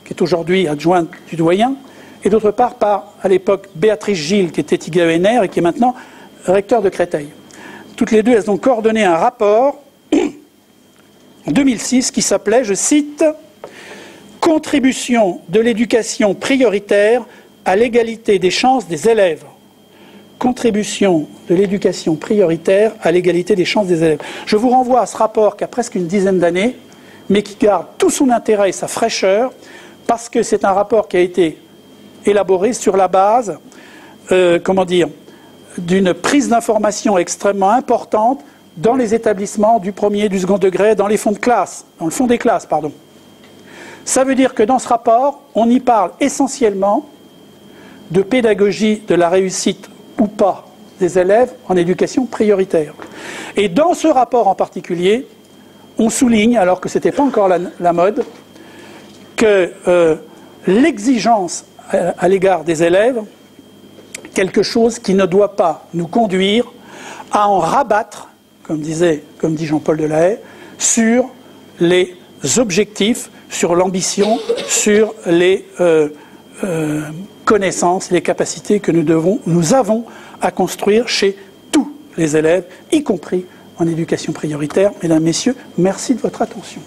qui est aujourd'hui adjointe du doyen, et d'autre part par, à l'époque, Béatrice Gilles, qui était IGAENR et qui est maintenant recteur de Créteil. Toutes les deux, elles ont coordonné un rapport en 2006 qui s'appelait, je cite, « Contribution de l'éducation prioritaire à l'égalité des chances des élèves ». Contribution de l'éducation prioritaire à l'égalité des chances des élèves. Je vous renvoie à ce rapport qui a presque une dizaine d'années, mais qui garde tout son intérêt et sa fraîcheur, parce que c'est un rapport qui a été élaboré sur la base, d'une prise d'information extrêmement importante dans les établissements du premier et du second degré, dans les fonds de classe, dans le fond des classes, pardon. Ça veut dire que dans ce rapport, on y parle essentiellement de pédagogie de la réussite ou pas des élèves en éducation prioritaire. Et dans ce rapport en particulier, on souligne, alors que ce n'était pas encore la mode, que l'exigence à l'égard des élèves, quelque chose qui ne doit pas nous conduire à en rabattre, comme dit Jean-Paul Delahaye, sur les objectifs, sur l'ambition, sur les connaissances, les capacités que nous avons à construire chez tous les élèves, y compris en éducation prioritaire. Mesdames, Messieurs, merci de votre attention.